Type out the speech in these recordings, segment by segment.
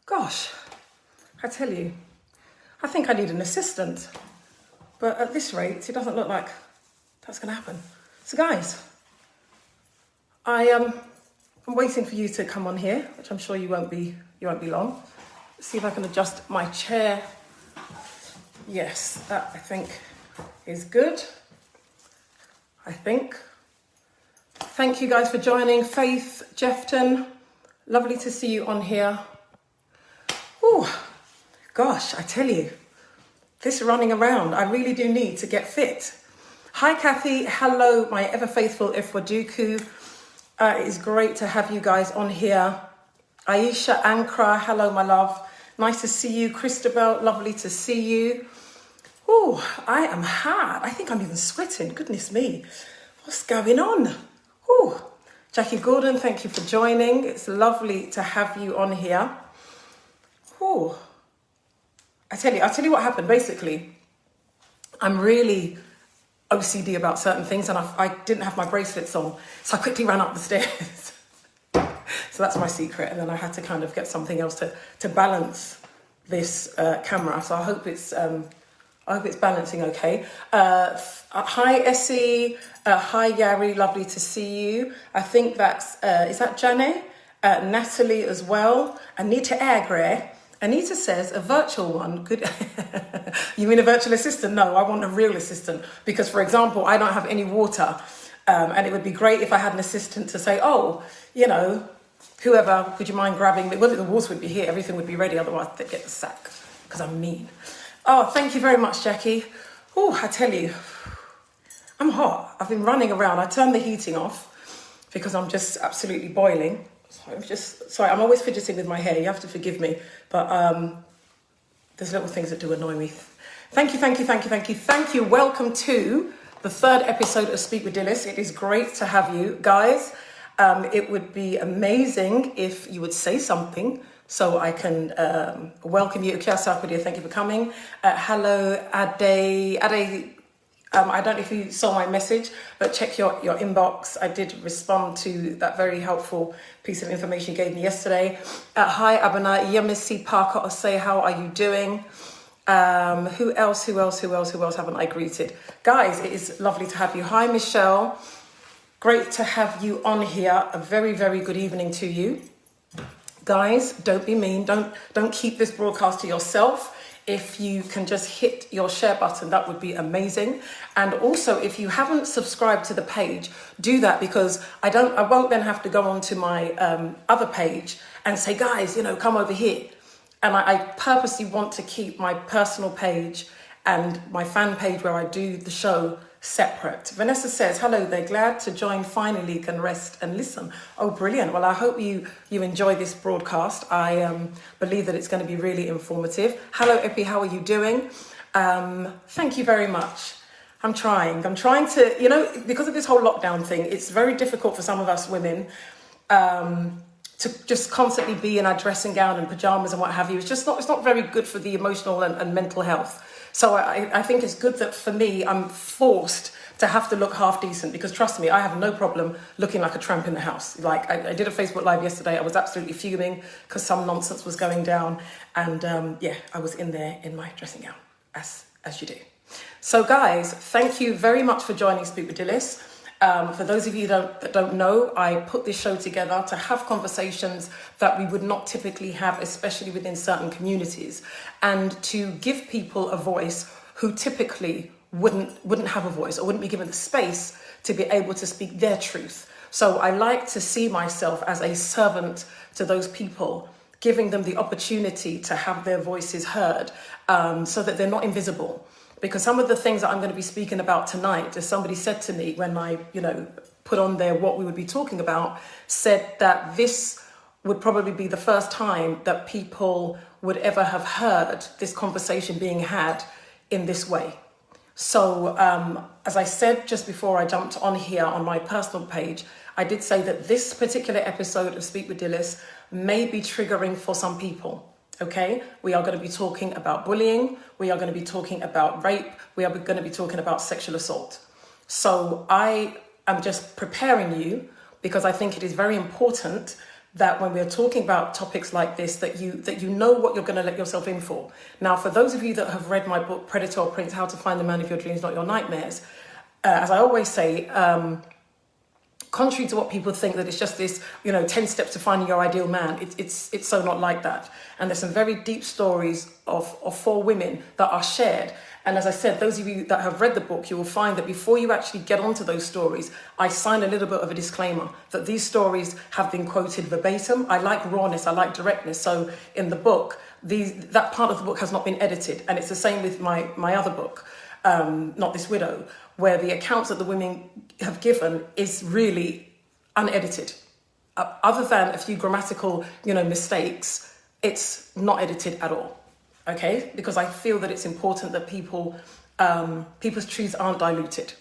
Gosh, I tell you, I think I need an assistant. But at this rate, it doesn't look like that's going to happen. So guys, I'm waiting for you to come on here, which I'm sure you won't be long. Let's see if I can adjust my chair. Yes, that I think is good. I think. Thank you guys for joining. Faith, Jeffton, lovely to see you on here. Oh, gosh, I tell you, this running around, I really do need to get fit. Hi, Kathy. Hello, my ever faithful Ifwaduku. It is great to have you guys on here. Aisha Ankara, hello, my love. Nice to see you. Christabel, lovely to see you. Oh, I am hot. I think I'm even sweating. Goodness me. What's going on? Oh, Jackie Gordon, thank you for joining. It's lovely to have you on here. Oh, I'll tell you what happened. Basically, I'm really OCD about certain things, and I didn't have my bracelets on, so I quickly ran up the stairs. So that's my secret, and then I had to kind of get something else to balance this camera. So I hope it's balancing okay. Hi Essie, hi Yari, lovely to see you. I think that's is that Jane, Natalie as well. Anita Airgray. Anita says a virtual one could. You mean a virtual assistant? No, I want a real assistant, because, for example, I don't have any water, and it would be great if I had an assistant to say, oh, you know, whoever, would you mind grabbing me? Well, the water would be here, everything would be ready, otherwise they'd get the sack, because I'm mean. Oh, thank you very much, Jackie. Oh, I tell you, I'm hot. I've been running around. I turned the heating off because I'm just absolutely boiling. Sorry, I'm always fidgeting with my hair. You have to forgive me. But there's little things that do annoy me. Thank you. Welcome to the third episode of Speak with Dilys. It is great to have you guys. It would be amazing if you would say something so I can welcome you. Thank you for coming. Hello, Ade. I don't know if you saw my message, but check your inbox. I did respond to that very helpful piece of information you gave me yesterday. Hi, Abana. Yemisi Parker Osei, how are you doing? Who else haven't I greeted? Guys, it is lovely to have you. Hi, Michelle. Great to have you on here. A very, very good evening to you. Guys, don't be mean. Don't keep this broadcast to yourself. If you can just hit your share button, that would be amazing. And also, if you haven't subscribed to the page, do that, because I won't then have to go on to my other page and say, guys, come over here. And I purposely want to keep my personal page and my fan page where I do the show separate. Vanessa says, hello there, glad to join, finally can rest and listen. Oh, brilliant. Well, I hope you enjoy this broadcast. I believe that it's going to be really informative. Hello, Epi, how are you doing? Thank you very much. I'm trying to, because of this whole lockdown thing, it's very difficult for some of us women to just constantly be in our dressing gown and pajamas and what have you. It's not very good for the emotional and mental health. So I think it's good that for me, I'm forced to have to look half decent, because trust me, I have no problem looking like a tramp in the house. Like I did a Facebook Live yesterday. I was absolutely fuming because some nonsense was going down. And I was in there in my dressing gown, as you do. So guys, thank you very much for joining Speak with Dilys. For those of you that don't know, I put this show together to have conversations that we would not typically have, especially within certain communities, and to give people a voice who typically wouldn't have a voice or wouldn't be given the space to be able to speak their truth. So I like to see myself as a servant to those people, giving them the opportunity to have their voices heard, so that they're not invisible. Because some of the things that I'm going to be speaking about tonight, as somebody said to me when I, put on there what we would be talking about, said that this would probably be the first time that people would ever have heard this conversation being had in this way. So, as I said just before I jumped on here on my personal page, I did say that this particular episode of Speak with Dilys may be triggering for some people. Okay, we are going to be talking about bullying. We are going to be talking about rape. We are going to be talking about sexual assault. So I am just preparing you, because I think it is very important that when we're talking about topics like this, that you know what you're going to let yourself in for. Now, for those of you that have read my book, Predator or Prince, How to Find the Man of Your Dreams, Not Your Nightmares, as I always say, contrary to what people think, that it's just this, 10 steps to finding your ideal man, it's so not like that. And there's some very deep stories of 4 women that are shared. And as I said, those of you that have read the book, you will find that before you actually get onto those stories, I sign a little bit of a disclaimer that these stories have been quoted verbatim. I like rawness, I like directness. So in the book, that part of the book has not been edited. And it's the same with my other book, Not This Widow, where the accounts that the women have given is really unedited. Other than a few grammatical, mistakes, it's not edited at all. Okay, because I feel that it's important that people's truths aren't diluted.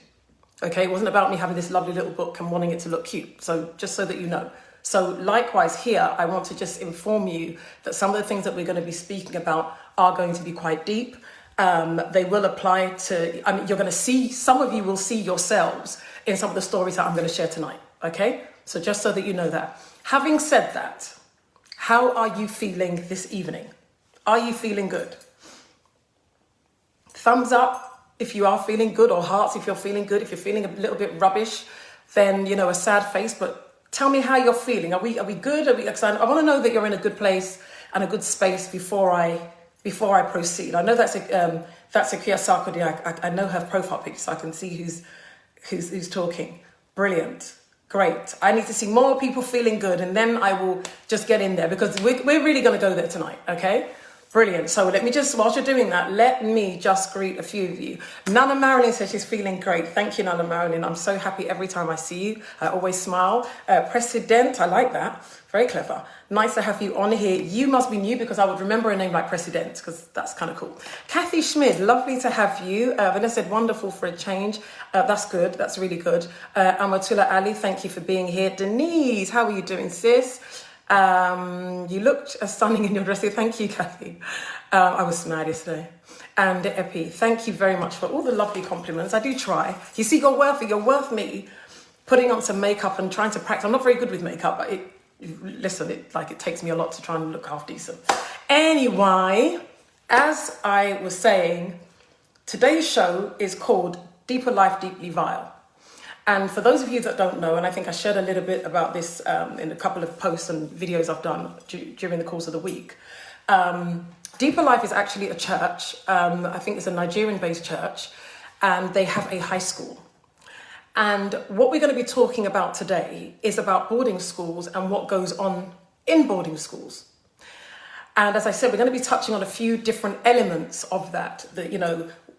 Okay, it wasn't about me having this lovely little book and wanting it to look cute. So just so that you know. So likewise here, I want to just inform you that some of the things that we're going to be speaking about are going to be quite deep. They will apply to, you're going to see, some of you will see yourselves in some of the stories that I'm going to share tonight. Okay, so just so that you know that. Having said that, how are you feeling this evening? Are you feeling good? Thumbs up if you are feeling good, or hearts if you're feeling good. If you're feeling a little bit rubbish, then, a sad face. But tell me how you're feeling. Are we good? I want to know that you're in a good place and a good space before I proceed. I know that's a Kia Sarkodie. I know her profile picture, so I can see who's talking. Brilliant. Great. I need to see more people feeling good, and then I will just get in there, because we're really going to go there tonight. Okay. Brilliant. So whilst you're doing that, let me just greet a few of you. Nana Marilyn says she's feeling great. Thank you, Nana Marilyn. I'm so happy every time I see you. I always smile. President, I like that. Very clever. Nice to have you on here. You must be new, because I would remember a name like President, because that's kind of cool. Kathy Schmid, lovely to have you. Vanessa said, wonderful for a change. That's good. That's really good. Amatullah Ali, thank you for being here. Denise, how are you doing, sis? You looked stunning in your dress. Thank you, Kathy. I was mad yesterday. And Epi, thank you very much for all the lovely compliments. I do try. You see, you're worth it. You're worth me putting on some makeup and trying to practice. I'm not very good with makeup, but it takes me a lot to try and look half decent. Anyway, as I was saying, today's show is called Deeper Life, Deeply Vile. And for those of you that don't know, and I think I shared a little bit about this in a couple of posts and videos I've done during the course of the week. Deeper Life is actually a church. I think it's a Nigerian-based church, and they have a high school. And what we're going to be talking about today is about boarding schools and what goes on in boarding schools. And as I said, we're going to be touching on a few different elements of that,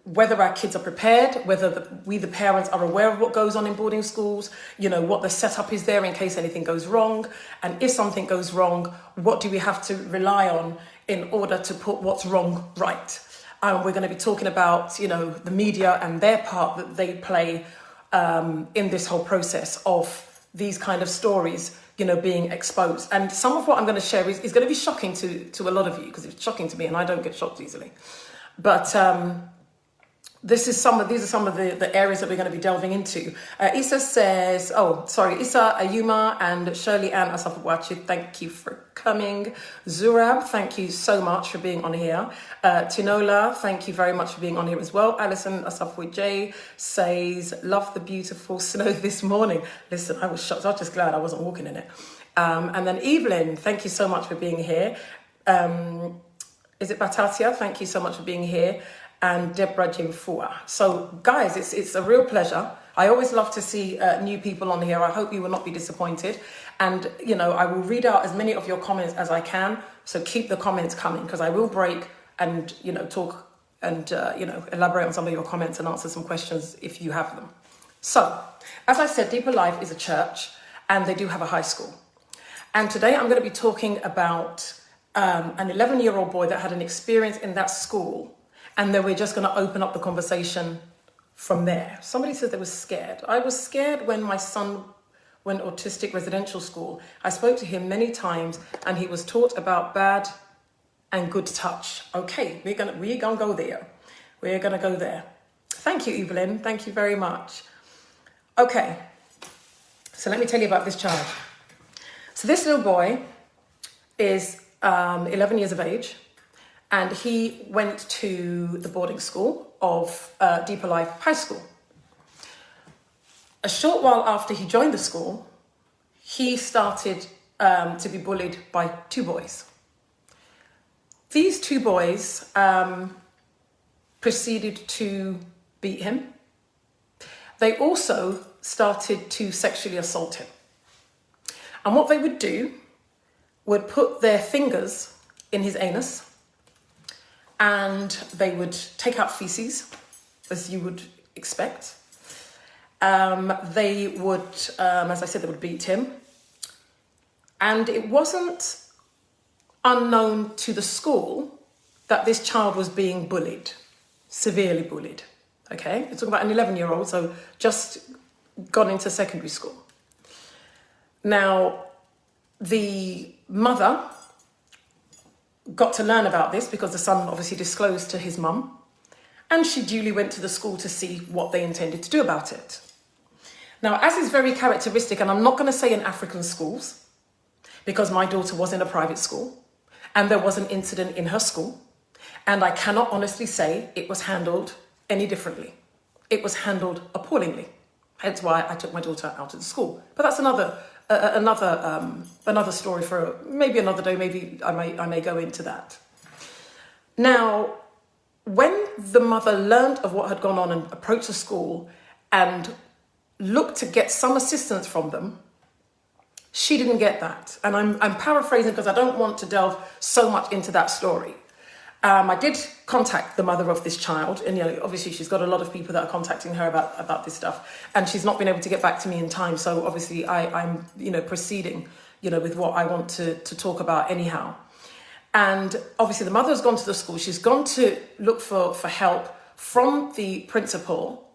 whether our kids are prepared, whether we, the parents, are aware of what goes on in boarding schools, what the setup is there in case anything goes wrong. And if something goes wrong, what do we have to rely on in order to put what's wrong right? We're going to be talking about, the media and their part that they play in this whole process of these kind of stories, being exposed. And some of what I'm going to share is going to be shocking to a lot of you, because it's shocking to me and I don't get shocked easily. But these are some of the areas that we're going to be delving into. Issa says, Issa, Ayuma and Shirley Ann Asafawachi, thank you for coming. Zurab, thank you so much for being on here. Tinola, thank you very much for being on here as well. Alison Asafwi says, love the beautiful snow this morning. Listen, I was shocked. I was just glad I wasn't walking in it. And then Evelyn, thank you so much for being here. Is it Batatia? Thank you so much for being here. And Deborah Jimfua. So guys, it's a real pleasure. I always love to see new people on here. I hope you will not be disappointed. And, I will read out as many of your comments as I can. So keep the comments coming, because I will break and, talk and, elaborate on some of your comments and answer some questions if you have them. So, as I said, Deeper Life is a church, and they do have a high school. And today I'm going to be talking about an 11-year-old boy that had an experience in that school. And then we're just going to open up the conversation from there. Somebody said they were scared. I was scared when my son went autistic residential school. I spoke to him many times, and he was taught about bad and good touch. Okay, we're gonna go there. We're gonna go there. Thank you, Evelyn. Thank you very much. Okay, so let me tell you about this child. So this little boy is 11 years of age, and he went to the boarding school of Deeper Life High School. A short while after he joined the school, he started to be bullied by two boys. These two boys proceeded to beat him. They also started to sexually assault him. And what they would do would put their fingers in his anus, and they would take out feces, as you would expect. They would, as I said, they would beat him. And it wasn't unknown to the school that this child was being bullied, severely bullied. Okay, we're talking about an 11-year-old, so just gone into secondary school. Now, the mother got to learn about this because the son obviously disclosed to his mum, and she duly went to the school to see what they intended to do about it. Now, as is very characteristic, and I'm not going to say in African schools, because my daughter was in a private school, and there was an incident in her school, and I cannot honestly say it was handled any differently. It was handled appallingly. Hence why I took my daughter out of the school. But that's another story for maybe another day. Maybe I may go into that. Now, when the mother learned of what had gone on and approached the school and looked to get some assistance from them, she didn't get that. And I'm paraphrasing because I don't want to delve so much into that story. I did contact the mother of this child, and obviously she's got a lot of people that are contacting her about this stuff, and she's not been able to get back to me in time. So obviously I'm proceeding with what I want to talk about anyhow. And obviously the mother has gone to the school. She's gone to look for help from the principal,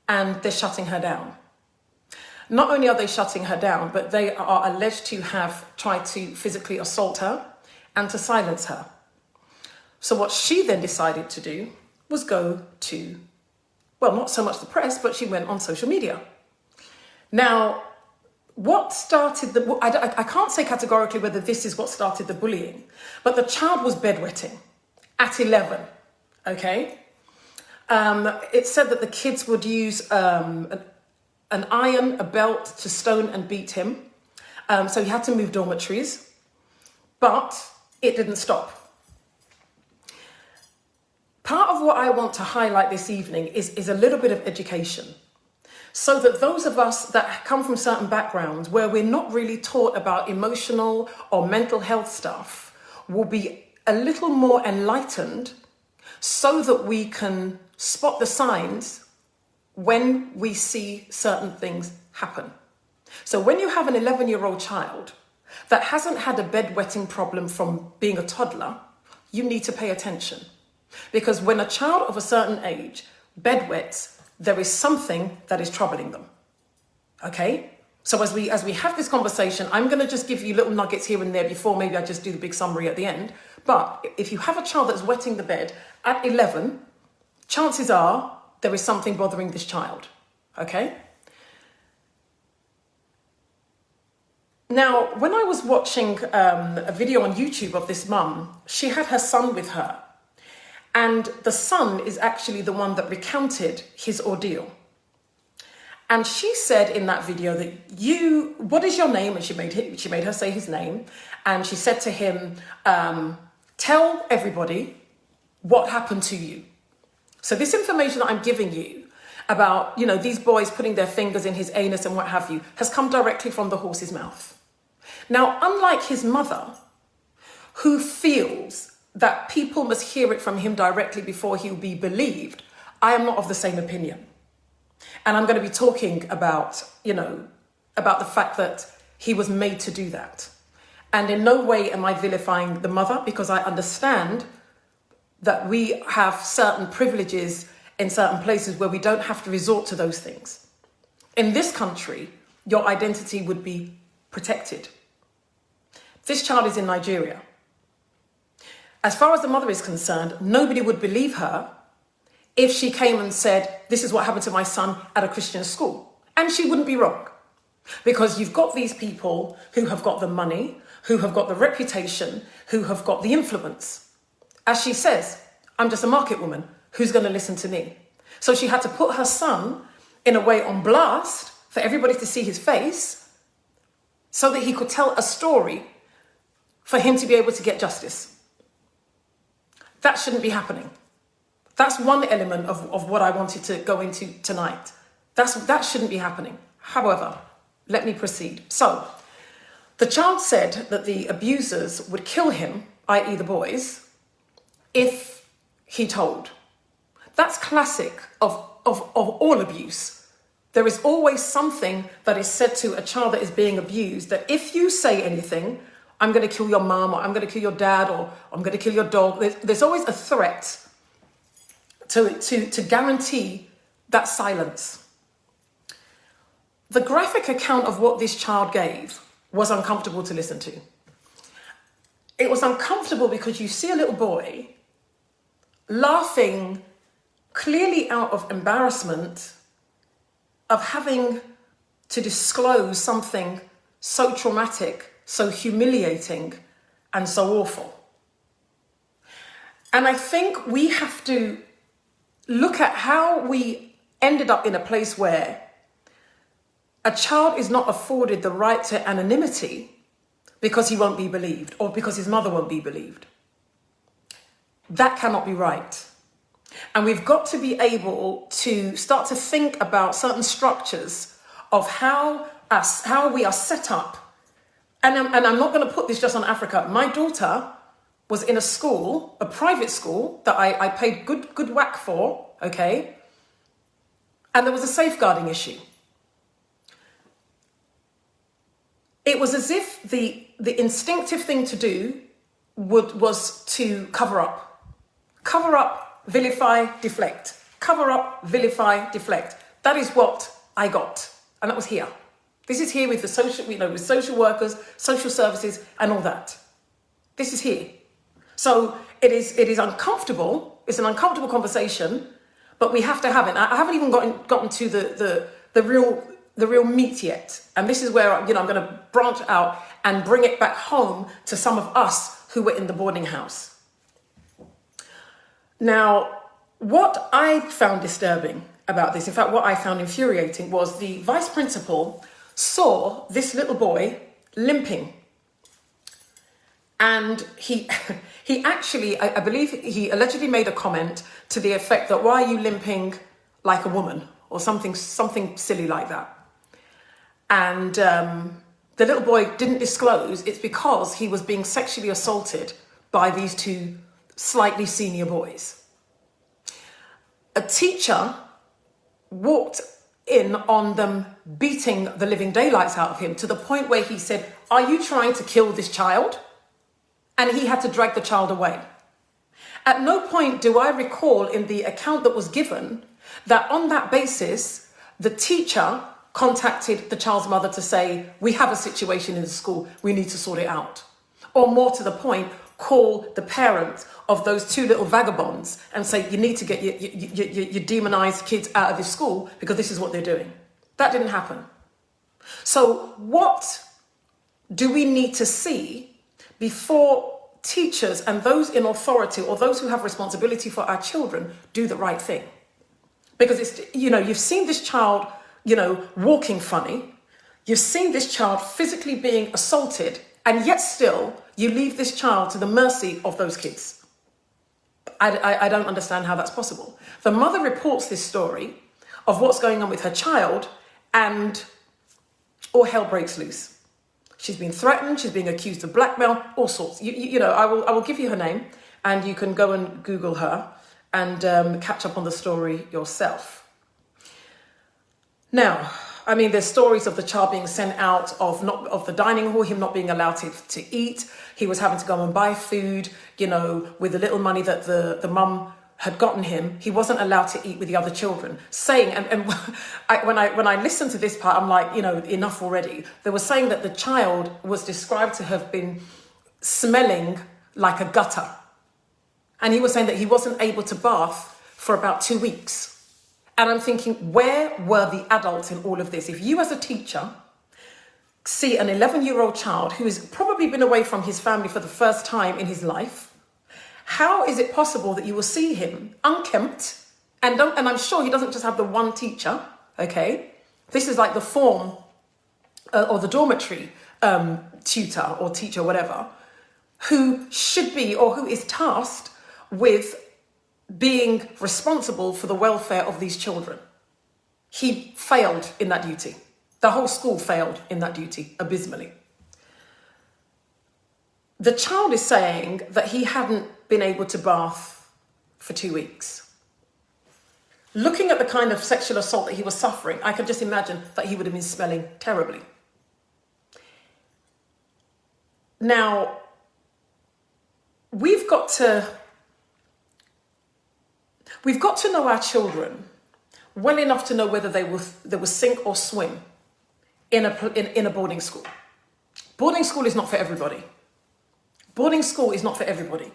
and they're shutting her down. Not only are they shutting her down, but they are alleged to have tried to physically assault her and to silence her. So what she then decided to do was go to, well, not so much the press, but she went on social media. Now, what started I can't say categorically whether this is what started the bullying, but the child was bedwetting at 11, okay? It said that the kids would use an iron, a belt to stone and beat him. So he had to move dormitories, but it didn't stop. Part of what I want to highlight this evening is a little bit of education, so that those of us that come from certain backgrounds where we're not really taught about emotional or mental health stuff will be a little more enlightened, so that we can spot the signs when we see certain things happen. So when you have an 11-year-old child that hasn't had a bedwetting problem from being a toddler, you need to pay attention. Because when a child of a certain age bedwets, there is something that is troubling them. Okay? So as we have this conversation, I'm going to just give you little nuggets here and there before maybe I just do the big summary at the end. But if you have a child that's wetting the bed at 11, chances are there is something bothering this child. Okay? Now, when I was watching a video on YouTube of this mum, she had her son with her. And the son is actually the one that recounted his ordeal. And she said in that video that what is your name? And she made her say his name. And she said to him, tell everybody what happened to you. So this information that I'm giving you about, these boys putting their fingers in his anus and what have you, has come directly from the horse's mouth. Now, unlike his mother, who feels that people must hear it from him directly before he'll be believed, I am not of the same opinion. And I'm going to be talking about, about the fact that he was made to do that. And in no way am I vilifying the mother, because I understand that we have certain privileges in certain places where we don't have to resort to those things. In this country, your identity would be protected. This child is in Nigeria. As far as the mother is concerned, nobody would believe her if she came and said, this is what happened to my son at a Christian school. And she wouldn't be wrong. Because you've got these people who have got the money, who have got the reputation, who have got the influence. As she says, I'm just a market woman. Who's going to listen to me? So she had to put her son in a way on blast for everybody to see his face so that he could tell a story for him to be able to get justice. That shouldn't be happening. That's one element of what I wanted to go into tonight. That shouldn't be happening. However, let me proceed. So, the child said that the abusers would kill him, i.e. the boys, if he told. That's classic of all abuse. There is always something that is said to a child that is being abused, that if you say anything, I'm going to kill your mum, or I'm going to kill your dad, or I'm going to kill your dog. There's always a threat to guarantee that silence. The graphic account of what this child gave was uncomfortable to listen to. It was uncomfortable because you see a little boy laughing clearly out of embarrassment of having to disclose something so traumatic, so humiliating, and so awful. And I think we have to look at how we ended up in a place where a child is not afforded the right to anonymity because he won't be believed or because his mother won't be believed. That cannot be right. And we've got to be able to start to think about certain structures of how we are set up. And I'm not going to put this just on Africa. My daughter was in a school, a private school, that I paid good whack for, okay? And there was a safeguarding issue. It was as if the instinctive thing to do was to cover up, vilify, deflect. Cover up, vilify, deflect. That is what I got. And that was here. This is here with the with social workers, social services, and all that. This is here. So it is uncomfortable. It's an uncomfortable conversation, but we have to have it. I haven't even gotten to the real meat yet. And this is where I'm going to branch out and bring it back home to some of us who were in the boarding house. Now, what I found disturbing about this, in fact, what I found infuriating, was the vice principal saw this little boy limping. And he actually, I believe he allegedly made a comment to the effect that, why are you limping like a woman? Or something silly like that. And the little boy didn't disclose it's because he was being sexually assaulted by these two slightly senior boys. A teacher walked in on them beating the living daylights out of him, to the point where he said, "Are you trying to kill this child?" And he had to drag the child away. At no point do I recall in the account that was given that on that basis, the teacher contacted the child's mother to say, "We have a situation in the school, we need to sort it out." Or more to the point, call the parent of those two little vagabonds and say, "You need to get your demonized kids out of this school because this is what they're doing." That didn't happen. So what do we need to see before teachers and those in authority or those who have responsibility for our children do the right thing? Because it's, you've seen this child, walking funny. You've seen this child physically being assaulted, and yet still you leave this child to the mercy of those kids. I don't understand how that's possible. The mother reports this story of what's going on with her child, and all hell breaks loose. She's been threatened. She's being accused of blackmail, all sorts. I will give you her name, and you can go and Google her and catch up on the story yourself. Now, there's stories of the child being sent out of the dining hall, him not being allowed to eat. He was having to go and buy food, with the little money that the mum had gotten him. He wasn't allowed to eat with the other children. Saying, when I listened to this part, I'm like, enough already. They were saying that the child was described to have been smelling like a gutter. And he was saying that he wasn't able to bath for about 2 weeks. And I'm thinking, where were the adults in all of this? If you as a teacher see an 11-year-old child who has probably been away from his family for the first time in his life? How is it possible that you will see him unkempt, and I'm sure he doesn't just have the one teacher, okay? This is like the form or the dormitory tutor or teacher, whatever, who should be or who is tasked with being responsible for the welfare of these children. He failed in that duty. The whole school failed in that duty abysmally. The child is saying that he hadn't been able to bath for 2 weeks. Looking at the kind of sexual assault that he was suffering, I can just imagine that he would have been smelling terribly. Now, we've got to know our children well enough to know whether they will sink or swim in a boarding school. Boarding school is not for everybody. Boarding school is not for everybody.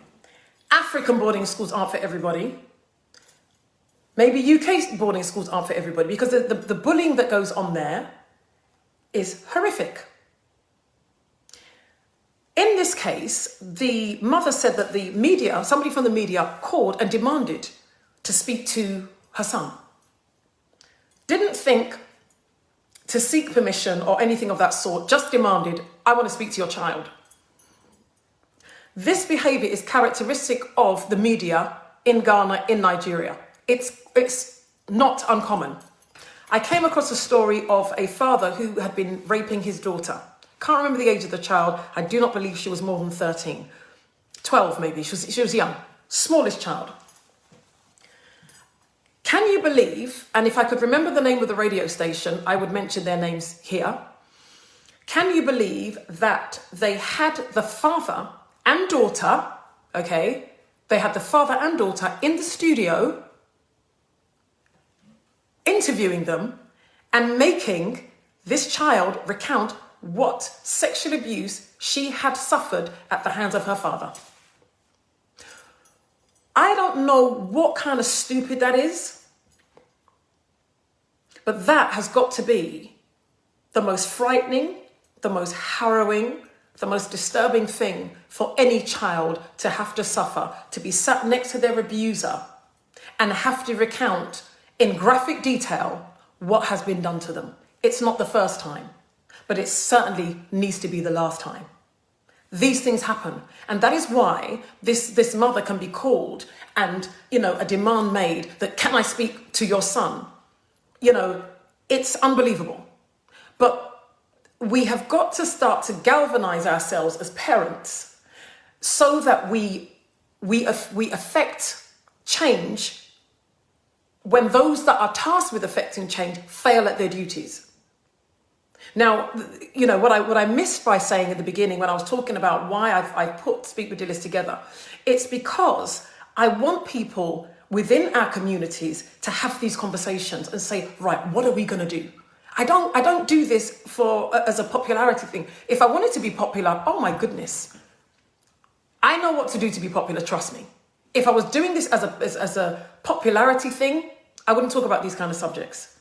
African boarding schools aren't for everybody. Maybe UK boarding schools aren't for everybody, because the bullying that goes on there is horrific. In this case, the mother said that the media, somebody from the media, called and demanded to speak to her son. Didn't think to seek permission or anything of that sort, just demanded, I want to speak to your child. This behaviour is characteristic of the media in Ghana, in Nigeria. It's not uncommon. I came across a story of a father who had been raping his daughter. Can't remember the age of the child. I do not believe she was more than 13. 12 maybe. She was young. Smallest child. Can you believe, and if I could remember the name of the radio station, I would mention their names here. Can you believe that they had the father and daughter, okay? They had the father and daughter in the studio interviewing them and making this child recount what sexual abuse she had suffered at the hands of her father. I don't know what kind of stupid that is, but that has got to be the most frightening, the most harrowing, the most disturbing thing for any child to have to suffer, to be sat next to their abuser and have to recount in graphic detail what has been done to them. It's not the first time, but it certainly needs to be the last time. These things happen. And that is why this mother can be called and, a demand made that, can I speak to your son? It's unbelievable. But we have got to start to galvanize ourselves as parents so that we affect change when those that are tasked with affecting change fail at their duties. Now, what I missed by saying at the beginning when I was talking about why I've put Speak with Dilys together, it's because I want people within our communities to have these conversations and say, right, what are we going to do? I don't do this as a popularity thing. If I wanted to be popular, oh my goodness, I know what to do to be popular, trust me. If I was doing this as a popularity thing, I wouldn't talk about these kind of subjects.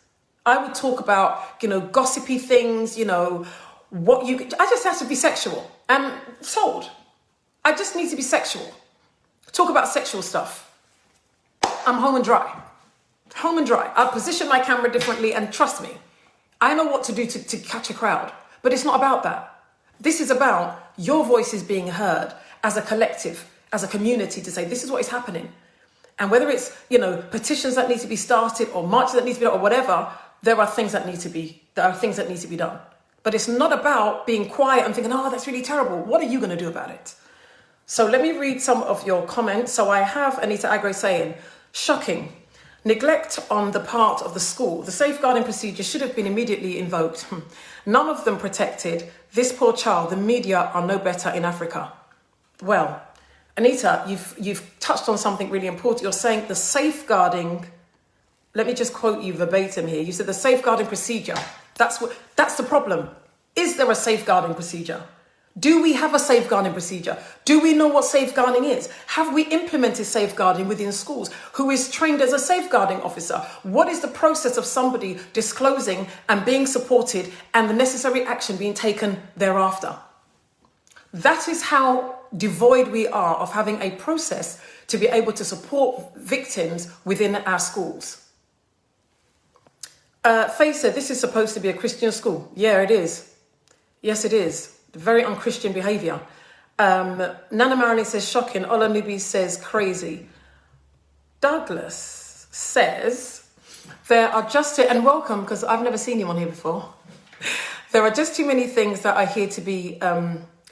I would talk about, gossipy things, I just have to be sexual and sold. I just need to be sexual. Talk about sexual stuff. I'm home and dry. Home and dry. I'll position my camera differently, and trust me, I know what to do to catch a crowd, but it's not about that. This is about your voices being heard as a collective, as a community, to say this is what is happening. And whether it's, petitions that need to be started or marches that need to be done or whatever, there are things that need to be done. But it's not about being quiet and thinking, oh, that's really terrible. What are you going to do about it? So let me read some of your comments. So I have Anita Agro saying, shocking. Neglect on the part of the school. The safeguarding procedure should have been immediately invoked. None of them protected. This poor child, the media are no better in Africa. Well, Anita, you've touched on something really important. You're saying the safeguarding, let me just quote you verbatim here. You said the safeguarding procedure. That's the problem. Is there a safeguarding procedure? Do we have a safeguarding procedure? Do we know what safeguarding is? Have we implemented safeguarding within schools? Who is trained as a safeguarding officer? What is the process of somebody disclosing and being supported and the necessary action being taken thereafter? That is how devoid we are of having a process to be able to support victims within our schools. Faye said, this is supposed to be a Christian school. Yeah, it is. Yes, it is. Very unchristian behaviour. Nana Marilyn says, shocking. Ola Nubi says, crazy. Douglas says, there are just, and welcome, because I've never seen you on here before. There are just too many things that are here to be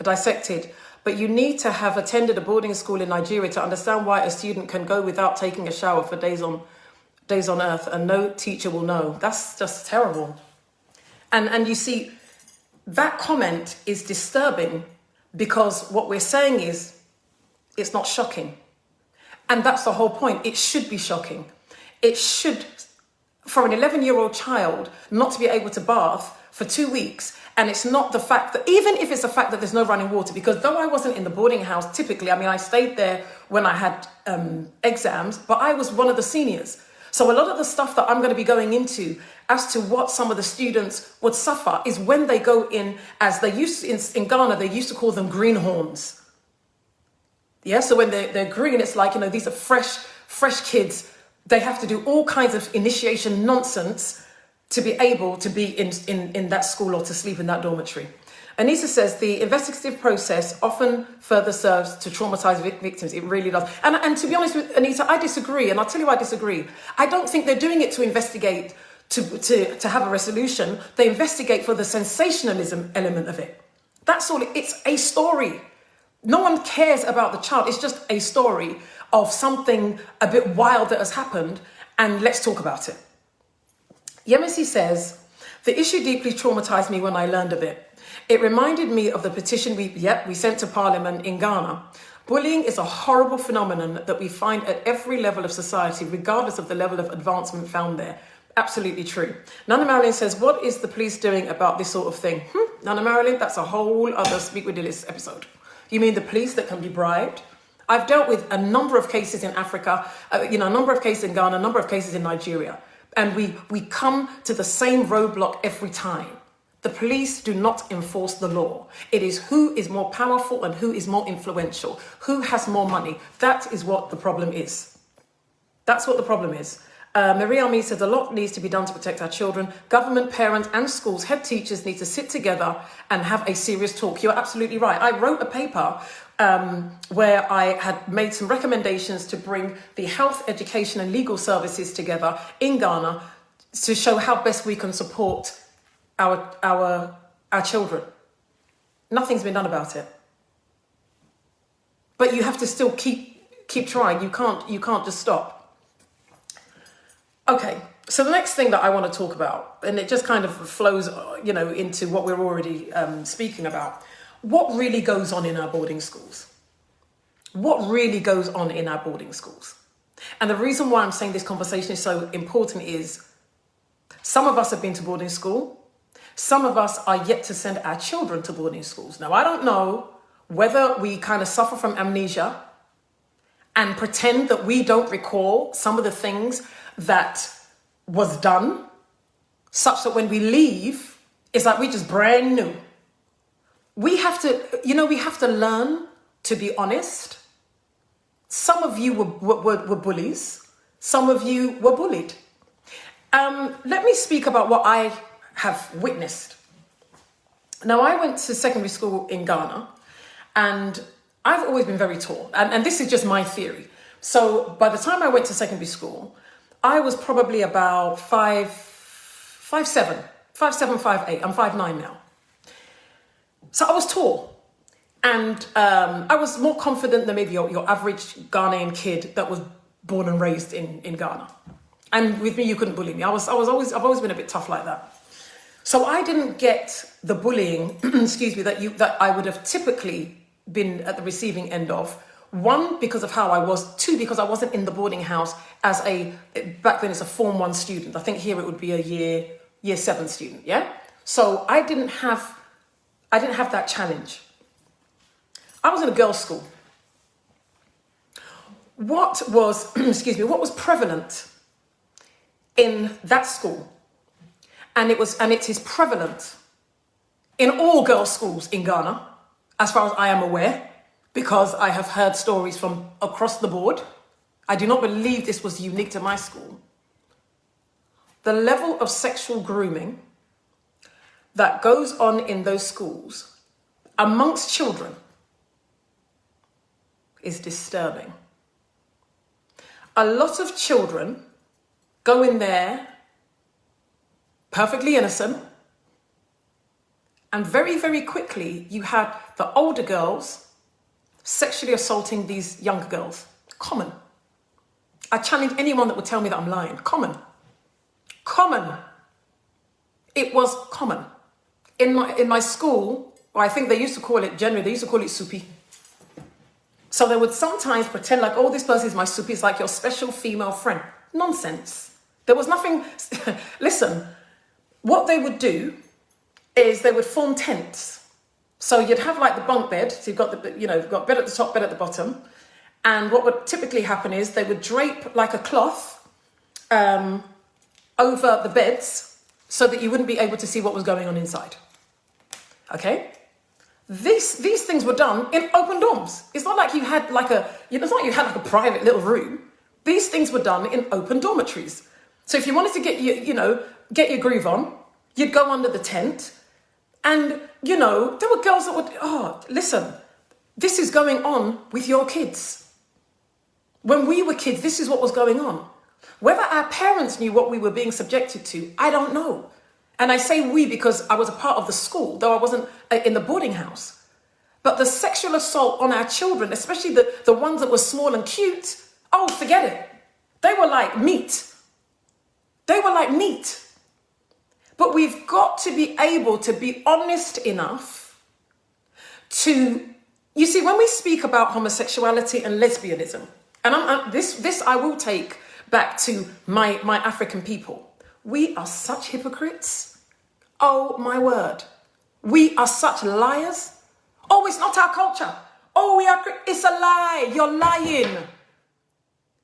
dissected, but you need to have attended a boarding school in Nigeria to understand why a student can go without taking a shower for days on earth and no teacher will know. That's just terrible. And you see, that comment is disturbing because what we're saying is it's not shocking. And that's the whole point. It should be shocking. It should, for an 11-year-old child, not to be able to bath for 2 weeks. And it's not the fact that, even if it's the fact that there's no running water, because though I wasn't in the boarding house, typically, I mean, I stayed there when I had exams, but I was one of the seniors. So a lot of the stuff that I'm going to be going into as to what some of the students would suffer is when they go in, as they used to, in Ghana, they used to call them greenhorns. Yeah, so when they're green, it's like, you know, these are fresh kids. They have to do all kinds of initiation nonsense to be able to be in that school or to sleep in that dormitory. Anissa says the investigative process often further serves to traumatize victims. It really does. And to be honest with Anita, I disagree. And I'll tell you why I disagree. I don't think they're doing it to investigate, to have a resolution. They investigate for the sensationalism element of it. That's all. It's a story. No one cares about the child. It's just a story of something a bit wild that has happened. And let's talk about it. Yemisi says, the issue deeply traumatized me when I learned of it. It reminded me of the petition we sent to Parliament in Ghana. Bullying is a horrible phenomenon that we find at every level of society, regardless of the level of advancement found there. Absolutely true. Nana Marilyn says, what is the police doing about this sort of thing? Nana Marilyn, that's a whole other Speak with Dilys episode. You mean the police that can be bribed? I've dealt with a number of cases in Africa, a number of cases in Ghana, a number of cases in Nigeria. And we come to the same roadblock every time. The police do not enforce the law. It is who is more powerful and who is more influential, who has more money. That is what the problem is. That's what the problem is. Maria Almi says a lot needs to be done to protect our children. Government, parents and schools, head teachers need to sit together and have a serious talk. You're absolutely right. I wrote a paper where I had made some recommendations to bring the health, education and legal services together in Ghana to show how best we can support our children. Nothing's been done about it. But you have to still keep trying. You can't just stop. Okay, so the next thing that I want to talk about, and it just kind of flows, into what we're already speaking about. What really goes on in our boarding schools? What really goes on in our boarding schools? And the reason why I'm saying this conversation is so important is some of us have been to boarding school. Some of us are yet to send our children to boarding schools. Now, I don't know whether we kind of suffer from amnesia and pretend that we don't recall some of the things that was done, such that when we leave, it's like we're just brand new. We have to learn to be honest. Some of you were bullies. Some of you were bullied. Let me speak about what I have witnessed. Now, I went to secondary school in Ghana, and I've always been very tall. And this is just my theory. So by the time I went to secondary school, I was probably about 5'7", 5'8". I'm 5'9" now. So I was tall. And I was more confident than maybe your average Ghanaian kid that was born and raised in Ghana. And with me, you couldn't bully me. I've always been a bit tough like that. So I didn't get the bullying, that I would have typically been at the receiving end of. One, because of how I was. Two, because I wasn't in the boarding house back then it's a Form 1 student. I think here it would be a year 7 student, yeah? So I didn't have that challenge. I was in a girls' school. What was, what was prevalent in that school? And it is prevalent in all girls' schools in Ghana, as far as I am aware, because I have heard stories from across the board. I do not believe this was unique to my school. The level of sexual grooming that goes on in those schools amongst children is disturbing. A lot of children go in there perfectly innocent, and very, very quickly you had the older girls sexually assaulting these younger girls. Common. I challenge anyone that would tell me that I'm lying. Common. It was common. In my school, or I think they used to call it supi. So they would sometimes pretend like, oh, this person is my supi, it's like your special female friend. Nonsense. There was nothing. Listen, what they would do is they would form tents. So you'd have like the bunk bed. So you've got you've got bed at the top, bed at the bottom. And what would typically happen is they would drape like a cloth over the beds so that you wouldn't be able to see what was going on inside. Okay? These things were done in open dorms. It's not like you had like a private little room. These things were done in open dormitories. So if you wanted to get your groove on, you'd go under the tent, and there were girls that would, listen, this is going on with your kids. When we were kids, this is what was going on. Whether our parents knew what we were being subjected to, I don't know. And I say we because I was a part of the school, though I wasn't in the boarding house. But the sexual assault on our children, especially the ones that were small and cute, oh, forget it. They were like meat. But we've got to be able to be honest enough to, you see, when we speak about homosexuality and lesbianism, and this I will take back to my African people. We are such hypocrites. Oh, my word. We are such liars. Oh, it's not our culture. Oh, it's a lie. You're lying.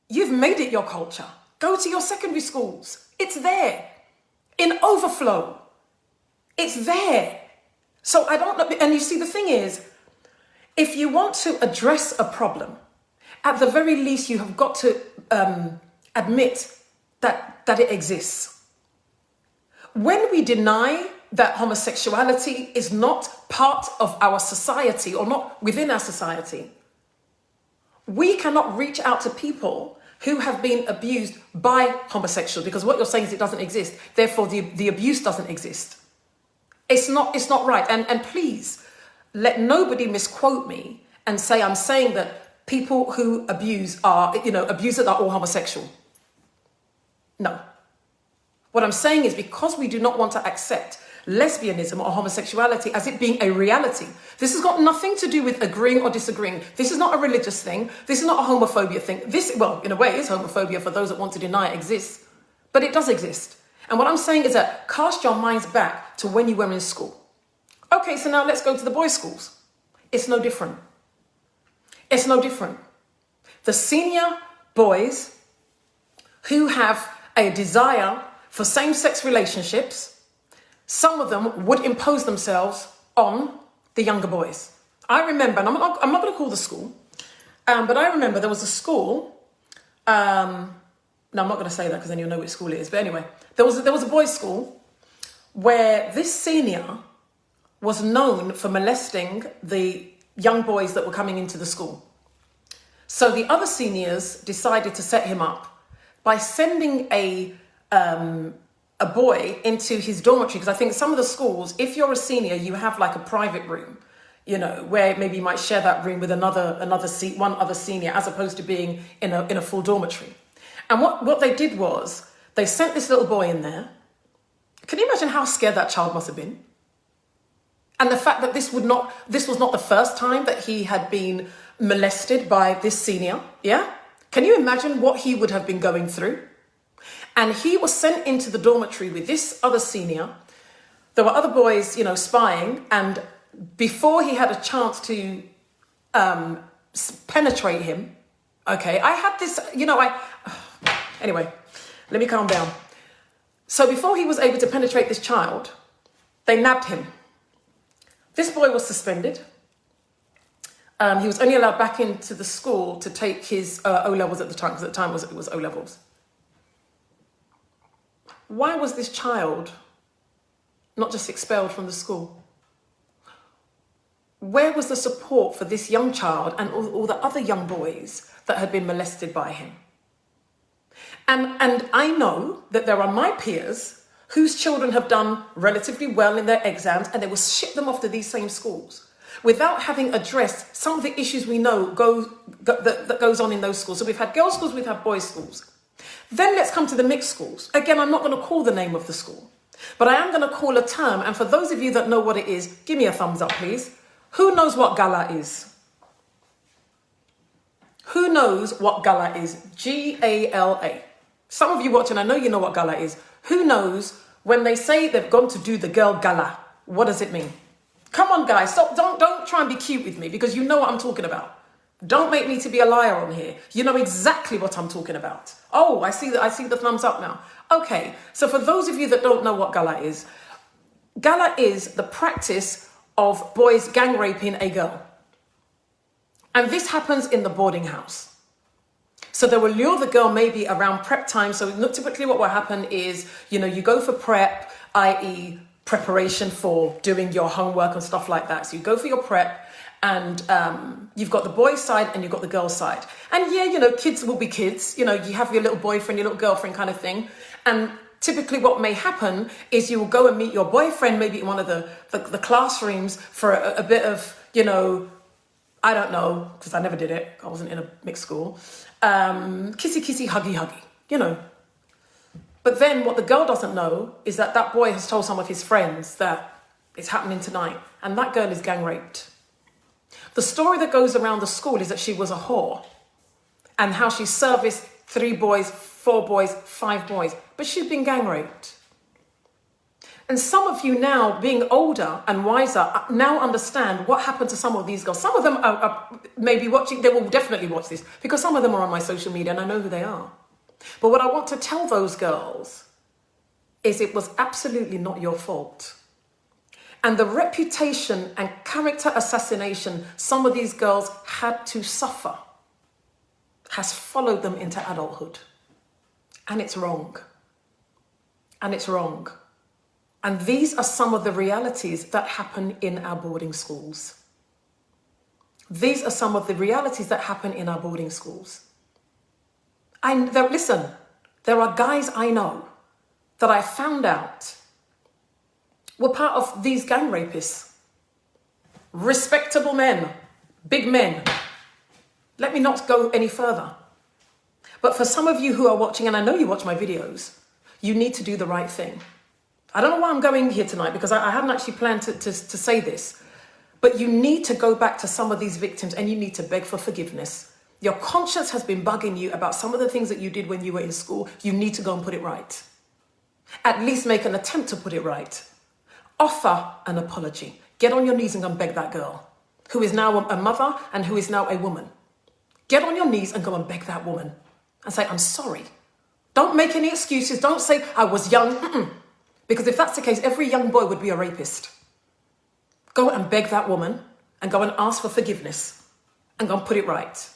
You've made it your culture. Go to your secondary schools. It's there. In overflow. It's there. So I don't know. And you see, the thing is, if you want to address a problem, at the very least, you have got to admit that it exists. When we deny that homosexuality is not part of our society or not within our society, we cannot reach out to people who have been abused by homosexuals, because what you're saying is it doesn't exist. Therefore, the abuse doesn't exist. It's not right. And please, let nobody misquote me and say I'm saying that people who abuse abusers are all homosexual. No. What I'm saying is, because we do not want to accept lesbianism or homosexuality as it being a reality. This has got nothing to do with agreeing or disagreeing. This is not a religious thing. This is not a homophobia thing. This, well, in a way, is homophobia for those that want to deny it exists. But it does exist. And what I'm saying is that cast your minds back to when you were in school. Okay, so now let's go to the boys' schools. It's no different. It's no different. The senior boys who have a desire for same-sex relationships, some of them would impose themselves on the younger boys. I remember, and I'm not going to call the school, but I remember there was a school, no, I'm not going to say that because then you'll know which school it is, but anyway, there was a boys' school where this senior was known for molesting the young boys that were coming into the school. So the other seniors decided to set him up by sending a boy into his dormitory, because I think some of the schools, if you're a senior, you have like a private room, where maybe you might share that room with one other senior, as opposed to being in a full dormitory. And what they did was they sent this little boy in there. Can you imagine how scared that child must have been? And the fact that this was not the first time that he had been molested by this senior, yeah? Can you imagine what he would have been going through? And he was sent into the dormitory with this other senior. There were other boys, spying. And before he had a chance to penetrate him. Okay, I had this, anyway, let me calm down. So before he was able to penetrate this child, they nabbed him. This boy was suspended. He was only allowed back into the school to take his O-levels at the time, because at the time it was O-levels. Why was this child not just expelled from the school? Where was the support for this young child and all the other young boys that had been molested by him? And I know that there are my peers whose children have done relatively well in their exams, and they will ship them off to these same schools without having addressed some of the issues we know that goes on in those schools. So we've had girls' schools, we've had boys' schools. Then let's come to the mixed schools. Again, I'm not going to call the name of the school, but I am going to call a term. And for those of you that know what it is, give me a thumbs up, please. Who knows what gala is? Who knows what gala is? Gala. Some of you watching, I know you know what gala is. Who knows when they say they've gone to do the girl gala? What does it mean? Come on, guys. Stop. Don't try and be cute with me, because you know what I'm talking about. Don't make me to be a liar on here. You know exactly what I'm talking about. Oh, I see the thumbs up now. Okay. So for those of you that don't know what gala is the practice of boys gang raping a girl. And this happens in the boarding house. So they will lure the girl maybe around prep time. So typically what will happen is, you go for prep, i.e. preparation for doing your homework and stuff like that. So you go for your prep, and you've got the boys' side and you've got the girls' side. And yeah, kids will be kids. You have your little boyfriend, your little girlfriend kind of thing. And typically what may happen is you will go and meet your boyfriend maybe in one of the classrooms for a bit of, I don't know, because I never did it. I wasn't in a mixed school. Kissy, huggy, But then what the girl doesn't know is that boy has told some of his friends that it's happening tonight, and that girl is gang raped. The story that goes around the school is that she was a whore, and how she serviced 3 boys, 4 boys, 5 boys, but she'd been gang raped. And some of you now, being older and wiser, now understand what happened to some of these girls. Some of them are maybe watching, they will definitely watch this, because some of them are on my social media and I know who they are. But what I want to tell those girls is it was absolutely not your fault. And the reputation and character assassination some of these girls had to suffer has followed them into adulthood. And it's wrong. And it's wrong. And these are some of the realities that happen in our boarding schools. These are some of the realities that happen in our boarding schools. Listen, there are guys I know that I found out were part of these gang rapists. Respectable men, big men. Let me not go any further. But for some of you who are watching, and I know you watch my videos, you need to do the right thing. I don't know why I'm going here tonight, because I hadn't actually planned to say this, but you need to go back to some of these victims and you need to beg for forgiveness. Your conscience has been bugging you about some of the things that you did when you were in school. You need to go and put it right. At least make an attempt to put it right. Offer an apology. Get on your knees and go and beg that girl, who is now a mother and who is now a woman. Get on your knees and go and beg that woman and say, I'm sorry. Don't make any excuses. Don't say, I was young. Because if that's the case, every young boy would be a rapist. Go and beg that woman and go and ask for forgiveness and go and put it right.